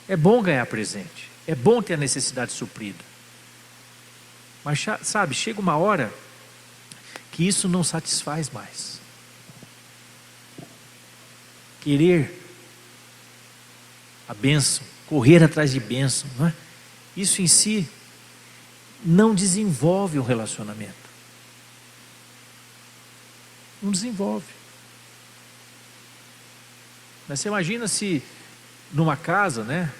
É bom ganhar presente, é bom ter a necessidade suprida. Mas sabe, chega uma hora que isso não satisfaz mais. Querer a bênção, correr atrás de bênção, não é? Isso em si não desenvolve o relacionamento. Não desenvolve. Mas você imagina se numa casa, né,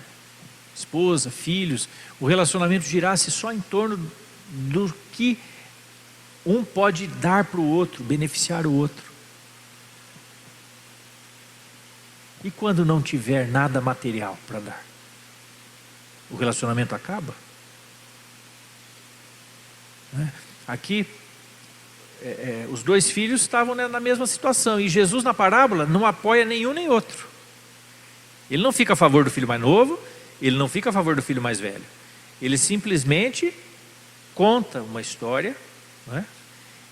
esposa, filhos, o relacionamento girasse só em torno do que um pode dar para o outro, beneficiar o outro. E quando não tiver nada material para dar, o relacionamento acaba? Aqui, os dois filhos estavam na mesma situação, e Jesus na parábola não apoia nenhum nem outro. Ele não fica a favor do filho mais novo, ele não fica a favor do filho mais velho. Ele simplesmente conta uma história, né?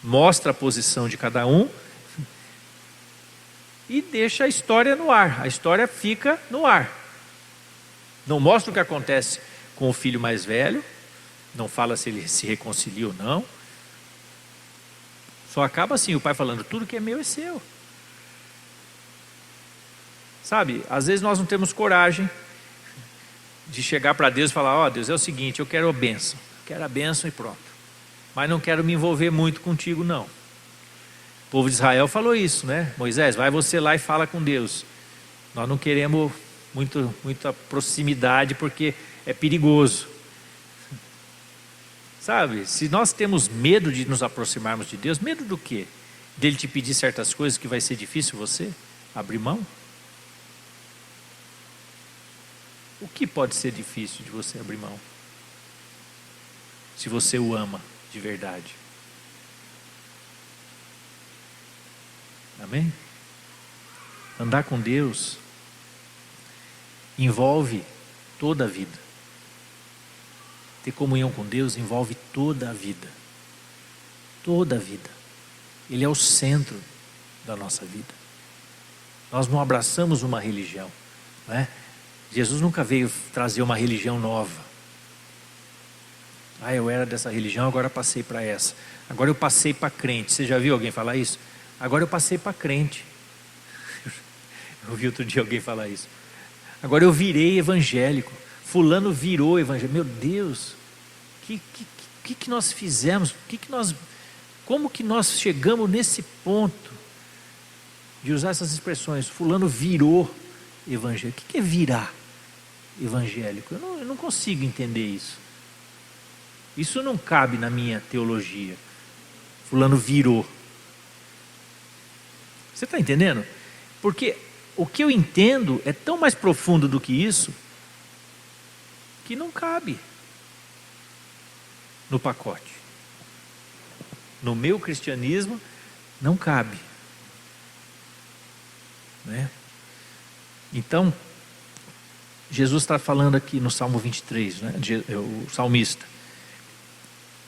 Mostra a posição de cada um, e deixa a história no ar. A história fica no ar. Não mostra o que acontece com o filho mais velho, não fala se ele se reconcilia ou não. Só acaba assim, o pai falando, tudo que é meu é seu. Sabe, às vezes nós não temos coragem de chegar para Deus e falar, ó, Deus, é o seguinte, eu quero a bênção. Quero a bênção e pronto. Mas não quero me envolver muito contigo, não. O povo de Israel falou isso, né? Moisés, vai você lá e fala com Deus. Nós não queremos muita proximidade porque é perigoso. Sabe, se nós temos medo de nos aproximarmos de Deus, medo do quê? Dele te pedir certas coisas que vai ser difícil você abrir mão? O que pode ser difícil de você abrir mão? Se você o ama de verdade. Amém? Andar com Deus envolve toda a vida. Ter comunhão com Deus envolve toda a vida. Toda a vida. Ele é o centro da nossa vida. Nós não abraçamos uma religião, não é? Jesus nunca veio trazer uma religião nova. Ah, eu era dessa religião, agora passei para essa. Agora eu passei para crente. Você já viu alguém falar isso? Agora eu passei para crente. Eu ouvi outro dia alguém falar isso. Agora eu virei evangélico. Fulano virou evangélico. Meu Deus, que nós fizemos? Como que nós chegamos nesse ponto de usar essas expressões? Fulano virou evangélico. O que é virar evangélico? Eu não consigo entender isso. Isso não cabe na minha teologia. Fulano virou. Você está entendendo? Porque o que eu entendo é tão mais profundo do que isso, que não cabe no pacote. No meu cristianismo, não cabe. Né? Então, Jesus está falando aqui no Salmo 23, né? O salmista.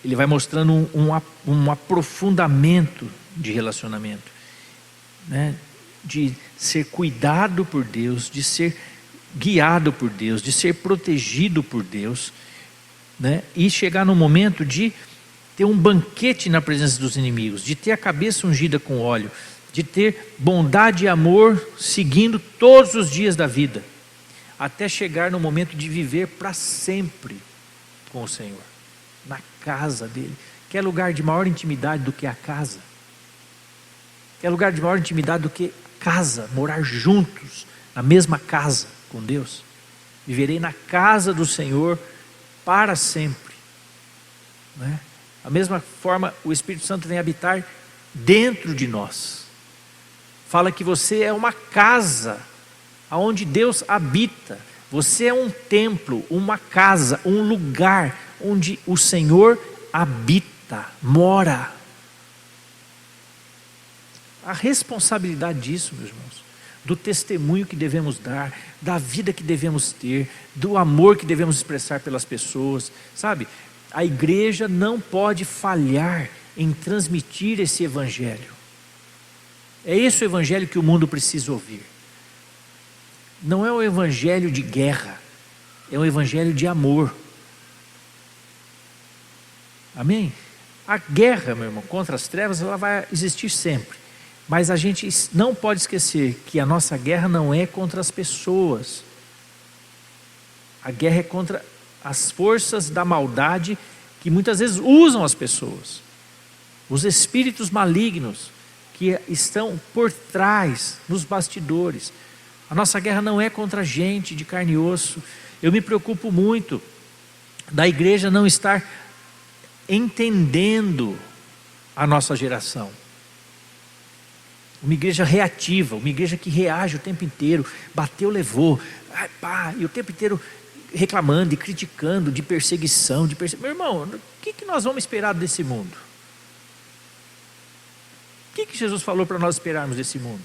Ele vai mostrando um aprofundamento de relacionamento. né, de ser cuidado por Deus, de ser guiado por Deus, de ser protegido por Deus, né, e chegar no momento de ter um banquete na presença dos inimigos, de ter a cabeça ungida com óleo, de ter bondade e amor seguindo todos os dias da vida, até chegar no momento de viver para sempre com o Senhor, na casa dele. Quer lugar de maior intimidade do que a casa? Quer lugar de maior intimidade do que casa, morar juntos, na mesma casa com Deus? Viverei na casa do Senhor para sempre, né? Da mesma forma, o Espírito Santo vem habitar dentro de nós. Fala que você é uma casa onde Deus habita. Você é um templo, uma casa, um lugar onde o Senhor habita, mora. A responsabilidade disso, meus irmãos, do testemunho que devemos dar, da vida que devemos ter, do amor que devemos expressar pelas pessoas, sabe? A igreja não pode falhar em transmitir esse evangelho. É esse o evangelho que o mundo precisa ouvir. Não é um evangelho de guerra, é um evangelho de amor. Amém? A guerra, meu irmão, contra as trevas, ela vai existir sempre. Mas a gente não pode esquecer que a nossa guerra não é contra as pessoas. A guerra é contra as forças da maldade que muitas vezes usam as pessoas. Os espíritos malignos que estão por trás, nos bastidores. A nossa guerra não é contra gente de carne e osso. Eu me preocupo muito da igreja não estar entendendo a nossa geração. Uma igreja reativa, uma igreja que reage o tempo inteiro, bateu, levou, e o tempo inteiro reclamando e criticando, de perseguição, Meu irmão, o que nós vamos esperar desse mundo? O que Jesus falou para nós esperarmos desse mundo?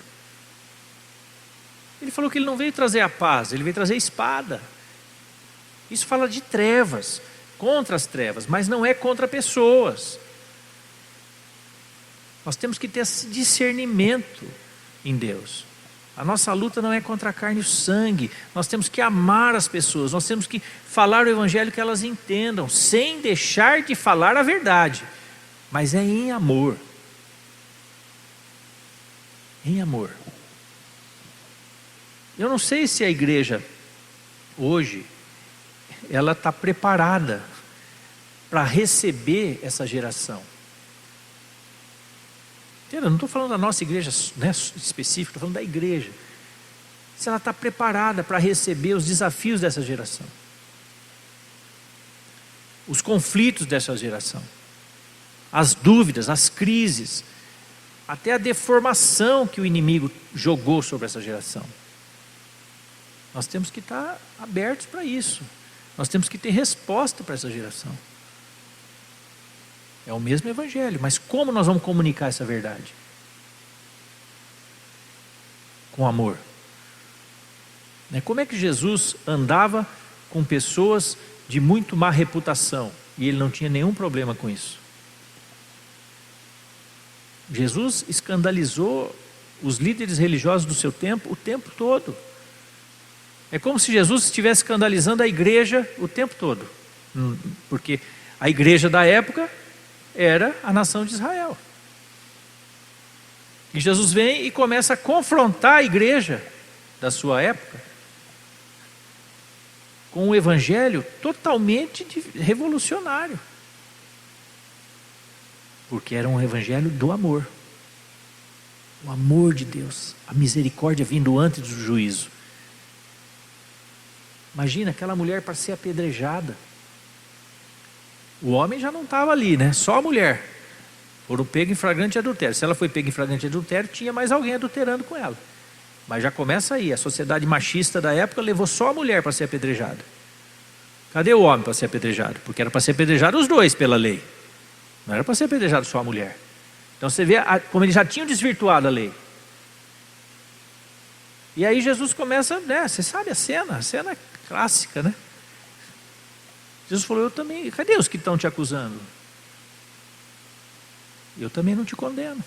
Ele falou que ele não veio trazer a paz, ele veio trazer a espada. Isso fala de trevas, contra as trevas, mas não é contra pessoas. Nós temos que ter esse discernimento em Deus. A nossa luta não é contra a carne e o sangue. Nós temos que amar as pessoas. Nós temos que falar o evangelho que elas entendam, sem deixar de falar a verdade. Mas é em amor. Em amor. Eu não sei se a igreja hoje ela está preparada para receber essa geração. Eu não estou falando da nossa igreja, né, específica, estou falando da igreja. Se ela está preparada para receber os desafios dessa geração, os conflitos dessa geração, as dúvidas, as crises, até a deformação que o inimigo jogou sobre essa geração. Nós temos que estar abertos para isso. Nós temos que ter resposta para essa geração. É o mesmo evangelho, mas como nós vamos comunicar essa verdade? Com amor. Como é que Jesus andava com pessoas de muito má reputação e ele não tinha nenhum problema com isso? Jesus escandalizou os líderes religiosos do seu tempo o tempo todo. É como se Jesus estivesse escandalizando a igreja o tempo todo, porque a igreja da época era a nação de Israel. E Jesus vem e começa a confrontar a igreja da sua época com um evangelho totalmente revolucionário. Porque era um evangelho do amor. O amor de Deus, a misericórdia vindo antes do juízo. Imagina aquela mulher para ser apedrejada. O homem já não estava ali, né? Só a mulher. Foram pegos em flagrante adultério. Se ela foi pega em flagrante adultério, tinha mais alguém adulterando com ela. Mas já começa aí. A sociedade machista da época levou só a mulher para ser apedrejada. Cadê o homem para ser apedrejado? Porque era para ser apedrejado os dois pela lei. Não era para ser apedrejado só a mulher. Então você vê como eles já tinham desvirtuado a lei. E aí Jesus começa, né? Você sabe a cena clássica, né? Jesus falou, eu também, cadê os que estão te acusando? Eu também não te condeno.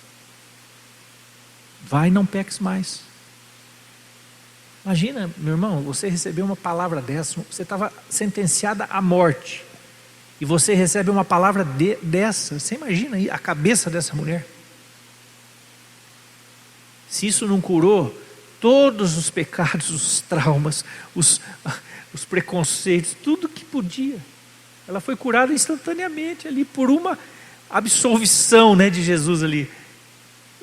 vai e não peques mais. Imagina, meu irmão, você recebeu uma palavra dessa, você estava sentenciada à morte, e você recebe uma palavra dessa, você imagina aí a cabeça dessa mulher? Se isso não curou todos os pecados, os traumas, os preconceitos, tudo que podia, ela foi curada instantaneamente ali, por uma absolvição, né, de Jesus ali.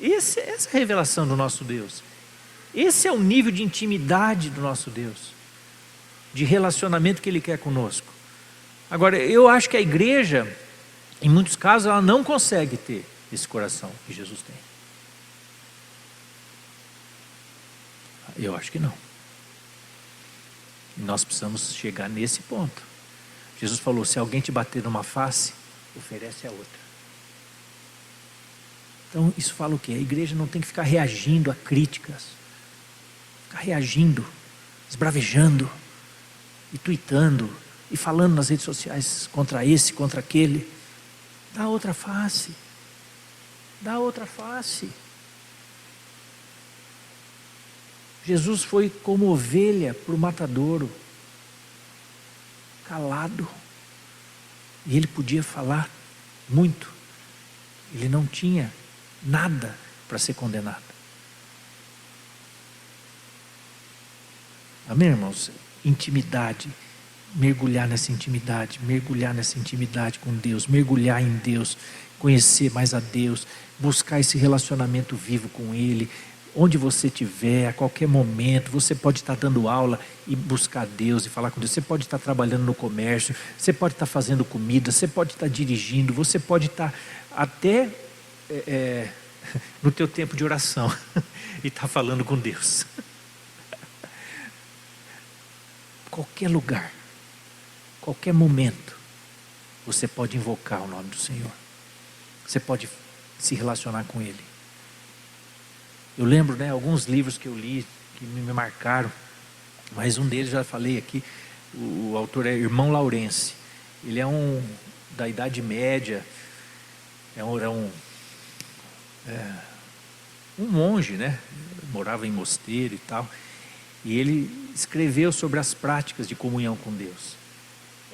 Essa é a revelação do nosso Deus. Esse é o nível de intimidade do nosso Deus, de relacionamento que Ele quer conosco. Agora, eu acho que a igreja, em muitos casos, ela não consegue ter esse coração que Jesus tem. Eu acho que não. E nós precisamos chegar nesse ponto. Jesus falou: se alguém te bater numa face, oferece a outra. Então isso fala o quê? A igreja não tem que ficar reagindo a críticas, ficar reagindo, esbravejando, e tuitando, e falando nas redes sociais contra esse, contra aquele. Dá outra face. Dá outra face. Jesus foi como ovelha para o matadouro, calado, e ele podia falar muito, ele não tinha nada para ser condenado. Amém, irmãos? Intimidade, mergulhar nessa intimidade com Deus, mergulhar em Deus, conhecer mais a Deus, buscar esse relacionamento vivo com Ele. Onde você estiver, a qualquer momento, você pode estar dando aula e buscar Deus e falar com Deus. Você pode estar trabalhando no comércio, você pode estar fazendo comida, você pode estar dirigindo, você pode estar até no teu tempo de oração e estar falando com Deus. Qualquer lugar, qualquer momento, você pode invocar o nome do Senhor. Você pode se relacionar com Ele. Eu lembro, né, alguns livros que eu li, que me marcaram, mas um deles já falei aqui, o autor é Irmão Laurence. Ele é da Idade Média, um monge, né, morava em mosteiro e tal, e ele escreveu sobre as práticas de comunhão com Deus.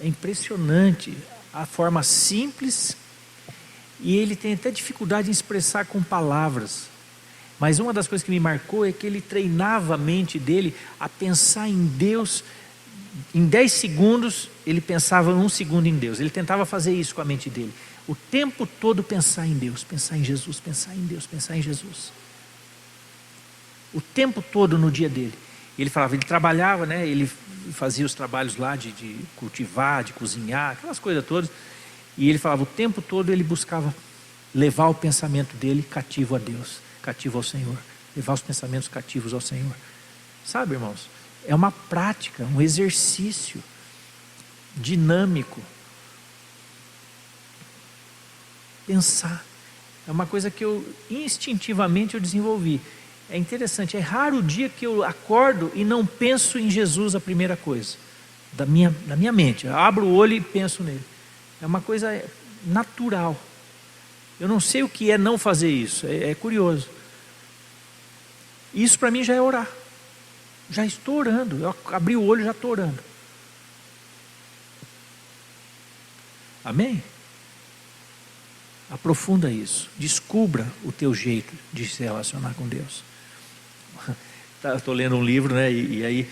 É impressionante a forma simples, e ele tem até dificuldade em expressar com palavras. Mas uma das coisas que me marcou é que ele treinava a mente dele a pensar em Deus. Em 10 segundos, ele pensava 1 segundo em Deus. Ele tentava fazer isso com a mente dele. O tempo todo pensar em Deus, pensar em Jesus, pensar em Deus, pensar em Jesus. O tempo todo no dia dele. Ele falava, ele trabalhava, né? Ele fazia os trabalhos lá de cultivar, de cozinhar, aquelas coisas todas. E ele falava, o tempo todo ele buscava levar o pensamento dele cativo a Deus. Cativo ao Senhor, levar os pensamentos cativos ao Senhor. Sabe, irmãos, é uma prática, um exercício dinâmico. Pensar é uma coisa que eu instintivamente desenvolvi. É interessante, é raro o dia que eu acordo e não penso em Jesus a primeira coisa da minha mente. Eu abro o olho e penso nele. É uma coisa natural. Eu não sei o que é não fazer isso, é curioso. Isso para mim já é orar. Já estou orando, eu abri o olho e já estou orando. Amém? Aprofunda isso, descubra o teu jeito de se relacionar com Deus. Estou lendo um livro, né, e aí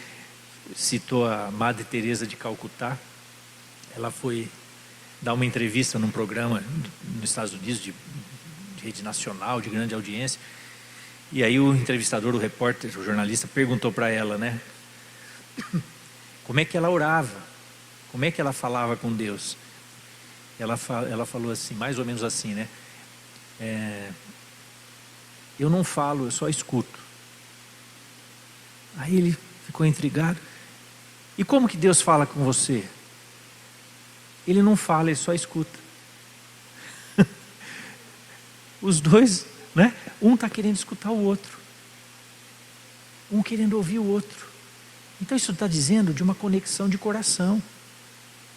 citou a Madre Teresa de Calcutá. Ela foi dar uma entrevista num programa nos Estados Unidos de rede nacional, de grande audiência, e aí o entrevistador, o repórter, o jornalista perguntou para ela, né, como é que ela orava, como é que ela falava com Deus. Ela falou assim, mais ou menos assim, né, eu não falo, eu só escuto. Aí ele ficou intrigado. E como que Deus fala com você? Ele não fala, ele só escuta. Os dois, né? Um está querendo escutar o outro. Um querendo ouvir o outro. Então isso está dizendo de uma conexão de coração,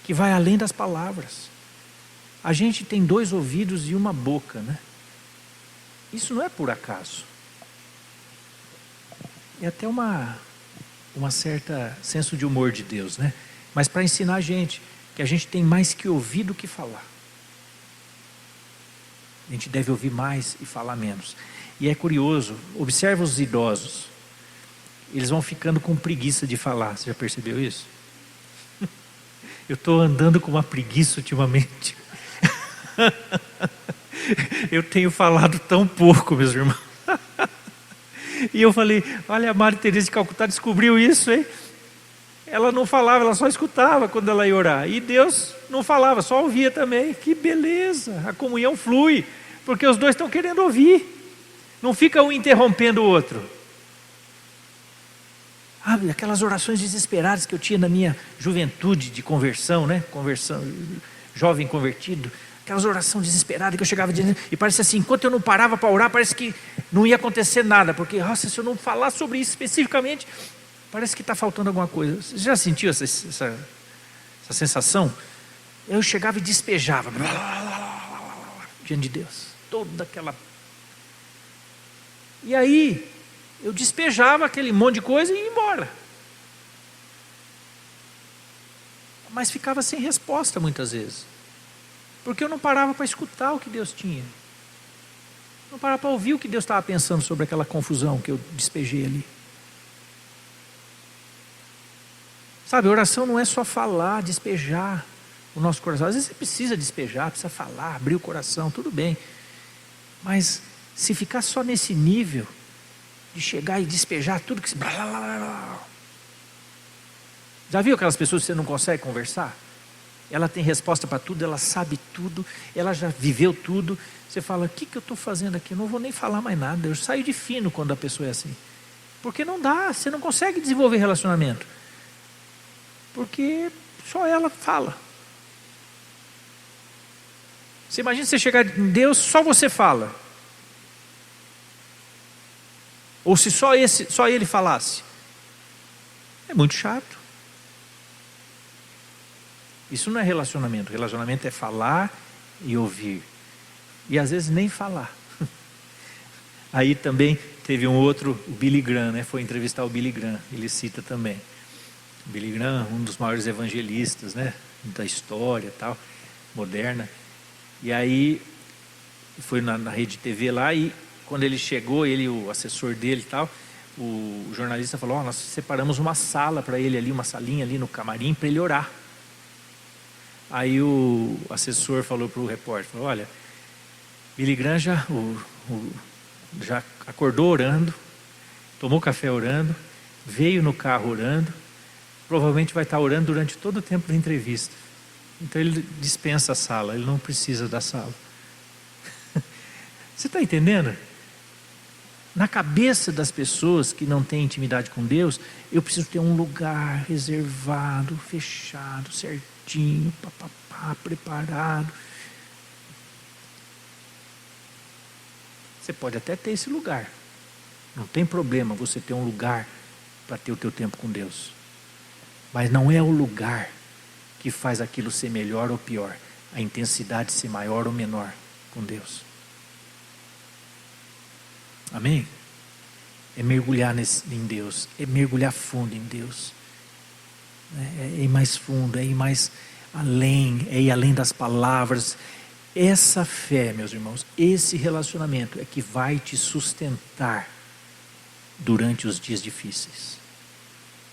que vai além das palavras. A gente tem 2 ouvidos e uma boca, né? Isso não é por acaso. é até uma certa senso de humor de Deus, né? Mas para ensinar a gente que a gente tem mais que ouvir do que falar. A gente deve ouvir mais e falar menos. E é curioso, observa os idosos. Eles vão ficando com preguiça de falar. Você já percebeu isso? Eu estou andando com uma preguiça ultimamente. Eu tenho falado tão pouco, meus irmãos. E eu falei, olha, a Maria Teresa de Calcutá descobriu isso, hein? Ela não falava, ela só escutava quando ela ia orar. E Deus não falava, só ouvia também. Que beleza, a comunhão flui, porque os dois estão querendo ouvir. Não fica um interrompendo o outro. Ah, aquelas orações desesperadas que eu tinha na minha juventude de conversão, né? Conversão, jovem convertido. Aquelas orações desesperadas que eu chegava dizendo, e parece assim, enquanto eu não parava para orar, parece que não ia acontecer nada, porque, nossa, se eu não falar sobre isso especificamente, parece que está faltando alguma coisa. Você já sentiu essa sensação? Eu chegava e despejava, diante de Deus, toda aquela... E aí, eu despejava aquele monte de coisa e ia embora. Mas ficava sem resposta muitas vezes. Porque eu não parava para escutar o que Deus tinha. Não parava para ouvir o que Deus estava pensando sobre aquela confusão que eu despejei ali. Sabe, oração não é só falar, despejar o nosso coração. Às vezes você precisa despejar, precisa falar, abrir o coração, tudo bem. Mas se ficar só nesse nível de chegar e despejar tudo que... Já viu aquelas pessoas que você não consegue conversar? Ela tem resposta para tudo, ela sabe tudo, ela já viveu tudo. Você fala, o que eu estou fazendo aqui? Eu não vou nem falar mais nada. Eu saio de fino quando a pessoa é assim. Porque não dá, você não consegue desenvolver relacionamento. Porque só ela fala. Você imagina você chegar em Deus, só você fala. Ou se só ele falasse. É muito chato. Isso não é relacionamento. Relacionamento é falar e ouvir. E às vezes nem falar. Aí também teve um outro, o Billy Graham, né? Foi entrevistar o Billy Graham. Ele cita também. O Billy Graham, um dos maiores evangelistas, né? Da história e tal, moderna. E aí foi na rede TV lá e quando ele chegou, ele, o assessor dele e tal, o jornalista falou, nós separamos uma sala para ele ali, uma salinha ali no camarim para ele orar. Aí o assessor falou para o repórter, falou, olha, Billy Graham já acordou orando, tomou café orando, veio no carro orando, provavelmente vai estar orando durante todo o tempo da entrevista. Então ele dispensa a sala, ele não precisa da sala. Você está entendendo? Na cabeça das pessoas que não têm intimidade com Deus, eu preciso ter um lugar reservado, fechado, certinho, preparado. Você pode até ter esse lugar. Não tem problema você ter um lugar para ter o teu tempo com Deus. Mas não é o lugar que faz aquilo ser melhor ou pior. A intensidade ser maior ou menor com Deus. Amém? É mergulhar em Deus. É mergulhar fundo em Deus. É ir mais fundo, é ir mais além, é ir além das palavras. Essa fé, meus irmãos, esse relacionamento é que vai te sustentar durante os dias difíceis.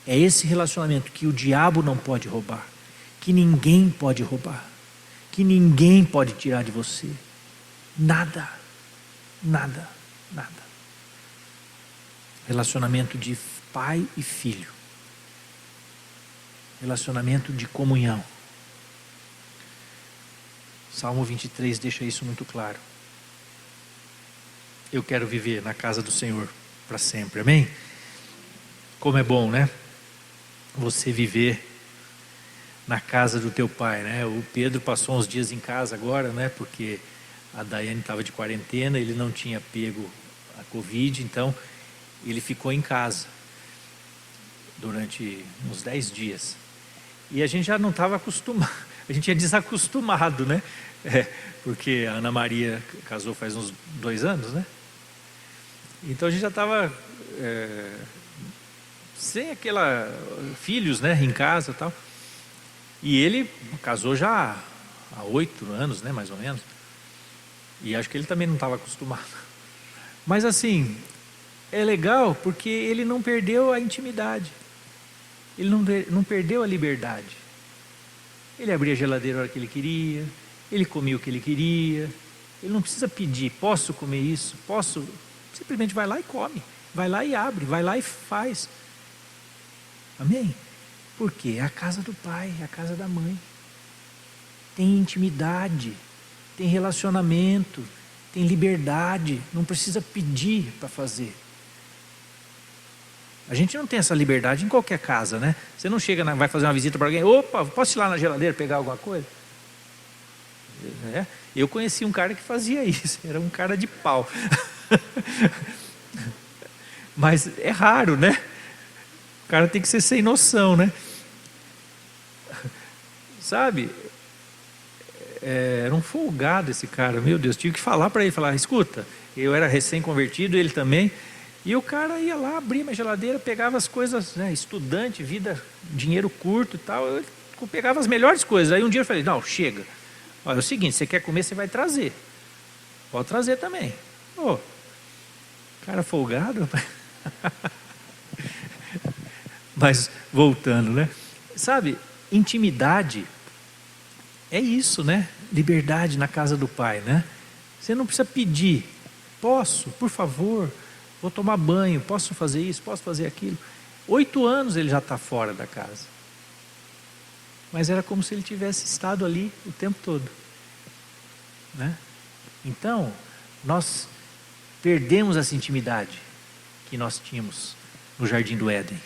É esse relacionamento que o diabo não pode roubar, que ninguém pode roubar, que ninguém pode tirar de você. Nada, nada, nada. Relacionamento de pai e filho. Relacionamento de comunhão. Salmo 23 deixa isso muito claro. Eu quero viver na casa do Senhor para sempre, amém? Como é bom, né? Você viver na casa do teu pai, né? O Pedro passou uns dias em casa agora, né? Porque a Daiane estava de quarentena, ele não tinha pego a Covid, então ele ficou em casa durante uns 10 dias. E a gente já não estava acostumado, a gente é desacostumado, né? Porque a Ana Maria casou faz uns 2 anos, né? Então a gente já estava sem filhos, né, em casa e tal. E ele casou já há 8 anos, né, mais ou menos. E acho que ele também não estava acostumado. Mas assim, é legal porque ele não perdeu a intimidade. Ele não perdeu a liberdade. Ele abria a geladeira a hora que ele queria, ele comia o que ele queria. Ele não precisa pedir, posso comer isso? Posso? Simplesmente vai lá e come. Vai lá e abre, vai lá e faz. Amém? Porque é a casa do pai, é a casa da mãe. Tem intimidade, tem relacionamento, tem liberdade, não precisa pedir para fazer. A gente não tem essa liberdade em qualquer casa, né? Você não chega, vai fazer uma visita para alguém, opa, posso ir lá na geladeira pegar alguma coisa? Eu conheci um cara que fazia isso, era um cara de pau. Mas é raro, né? O cara tem que ser sem noção, né? Sabe? Era um folgado esse cara, meu Deus, tive que falar para ele, escuta, eu era recém-convertido, ele também, e o cara ia lá, abria minha geladeira, pegava as coisas, né, estudante, vida, dinheiro curto e tal, eu pegava as melhores coisas. Aí um dia eu falei, não, chega, olha, é o seguinte, você quer comer, você vai trazer, pode trazer também. Cara folgado. Mas voltando, né? Sabe, intimidade é isso, né? Liberdade na casa do pai, né? Você não precisa pedir, posso, por favor, vou tomar banho, posso fazer isso, posso fazer aquilo. 8 anos ele já está fora da casa. Mas era como se ele tivesse estado ali o tempo todo, né? Então, nós perdemos essa intimidade que nós tínhamos no Jardim do Éden.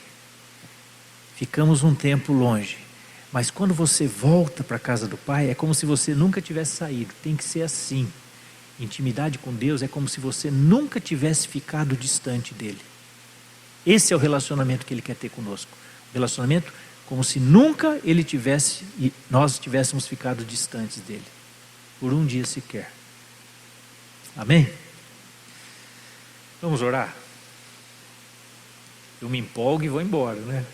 Ficamos um tempo longe. Mas quando você volta para a casa do pai, é como se você nunca tivesse saído. Tem que ser assim. Intimidade com Deus é como se você nunca tivesse ficado distante dele. Esse é o relacionamento que ele quer ter conosco. O relacionamento como se nunca ele tivesse e nós tivéssemos ficado distantes dele. Por um dia sequer. Amém? Vamos orar? Eu me empolgo e vou embora, né?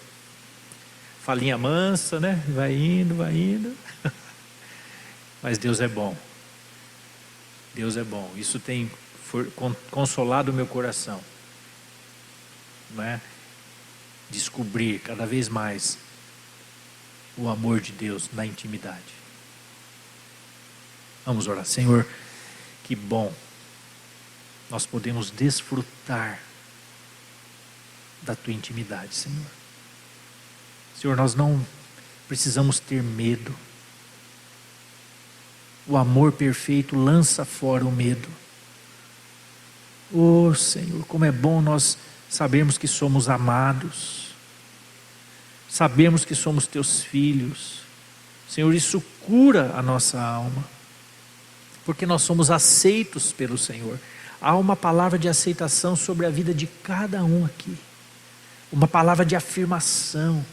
Falinha mansa, né? Vai indo, vai indo. Mas Deus é bom. Deus é bom. Isso tem consolado o meu coração. Não é? Descobrir cada vez mais o amor de Deus na intimidade. Vamos orar. Senhor, que bom nós podemos desfrutar da tua intimidade, Senhor. Senhor, nós não precisamos ter medo. O amor perfeito lança fora o medo. Oh, Senhor, como é bom nós sabermos que somos amados. Sabemos que somos teus filhos. Senhor, isso cura a nossa alma. Porque nós somos aceitos pelo Senhor. Há uma palavra de aceitação sobre a vida de cada um aqui. Uma palavra de afirmação.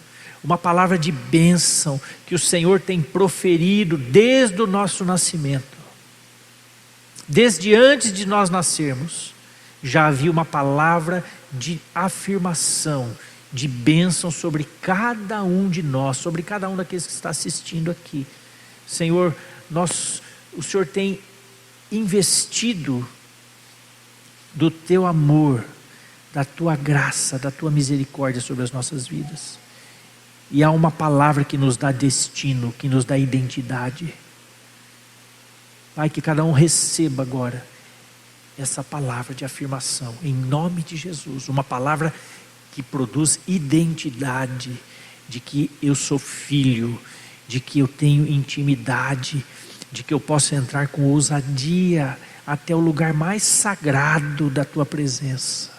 Uma palavra de bênção que o Senhor tem proferido desde o nosso nascimento. Desde antes de nós nascermos, já havia uma palavra de afirmação, de bênção sobre cada um de nós, sobre cada um daqueles que está assistindo aqui. Senhor, o Senhor tem investido do teu amor, da tua graça, da tua misericórdia sobre as nossas vidas. E há uma palavra que nos dá destino, que nos dá identidade. Pai, que cada um receba agora essa palavra de afirmação, em nome de Jesus. Uma palavra que produz identidade, de que eu sou filho, de que eu tenho intimidade, de que eu posso entrar com ousadia até o lugar mais sagrado da tua presença.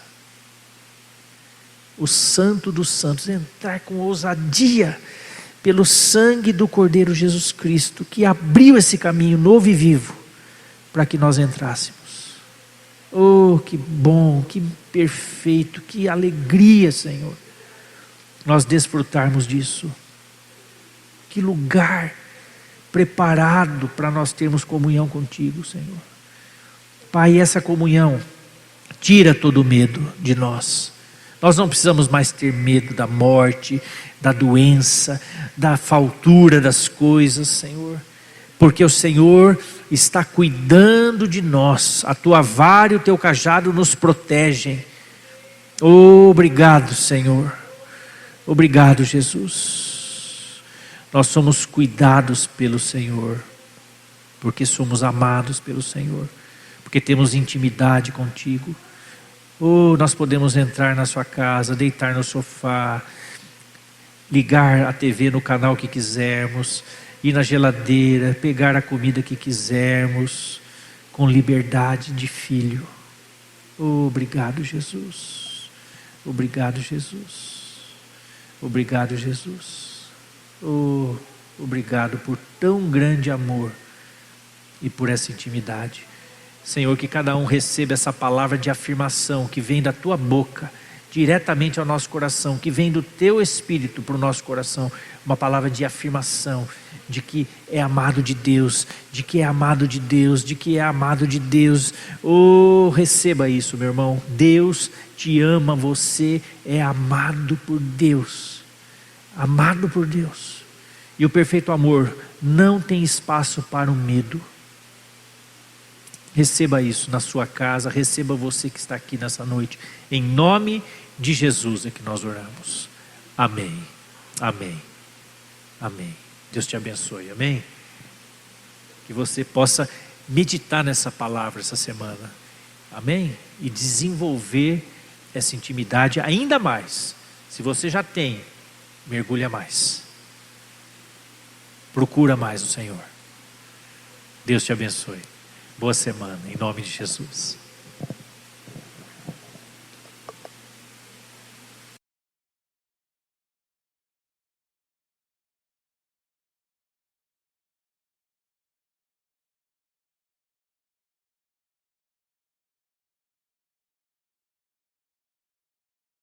O Santo dos Santos, entrar com ousadia pelo sangue do Cordeiro Jesus Cristo, que abriu esse caminho novo e vivo para que nós entrássemos. Oh, que bom, que perfeito, que alegria, Senhor, nós desfrutarmos disso. Que lugar preparado para nós termos comunhão contigo, Senhor. Pai, essa comunhão tira todo o medo de nós. Nós não precisamos mais ter medo da morte, da doença, da faltura das coisas, Senhor. Porque o Senhor está cuidando de nós. A tua vara e o teu cajado nos protegem. Obrigado, Senhor. Obrigado, Jesus. Nós somos cuidados pelo Senhor. Porque somos amados pelo Senhor. Porque temos intimidade contigo. Nós podemos entrar na sua casa, deitar no sofá, ligar a TV no canal que quisermos, ir na geladeira, pegar a comida que quisermos, com liberdade de filho. Obrigado, Jesus. Obrigado, Jesus. Obrigado, Jesus. Obrigado por tão grande amor e por essa intimidade. Senhor, que cada um receba essa palavra de afirmação que vem da tua boca, diretamente ao nosso coração, que vem do teu Espírito para o nosso coração, uma palavra de afirmação, de que é amado de Deus, de que é amado de Deus, de que é amado de Deus. Receba isso, meu irmão. Deus te ama, você é amado por Deus, amado por Deus. E o perfeito amor não tem espaço para o medo. Receba isso na sua casa, receba você que está aqui nessa noite. Em nome de Jesus é que nós oramos. Amém. Amém. Amém. Deus te abençoe. Amém. Que você possa meditar nessa palavra essa semana. Amém. E desenvolver essa intimidade ainda mais. Se você já tem, mergulha mais. Procura mais o Senhor. Deus te abençoe. Boa semana, em nome de Jesus.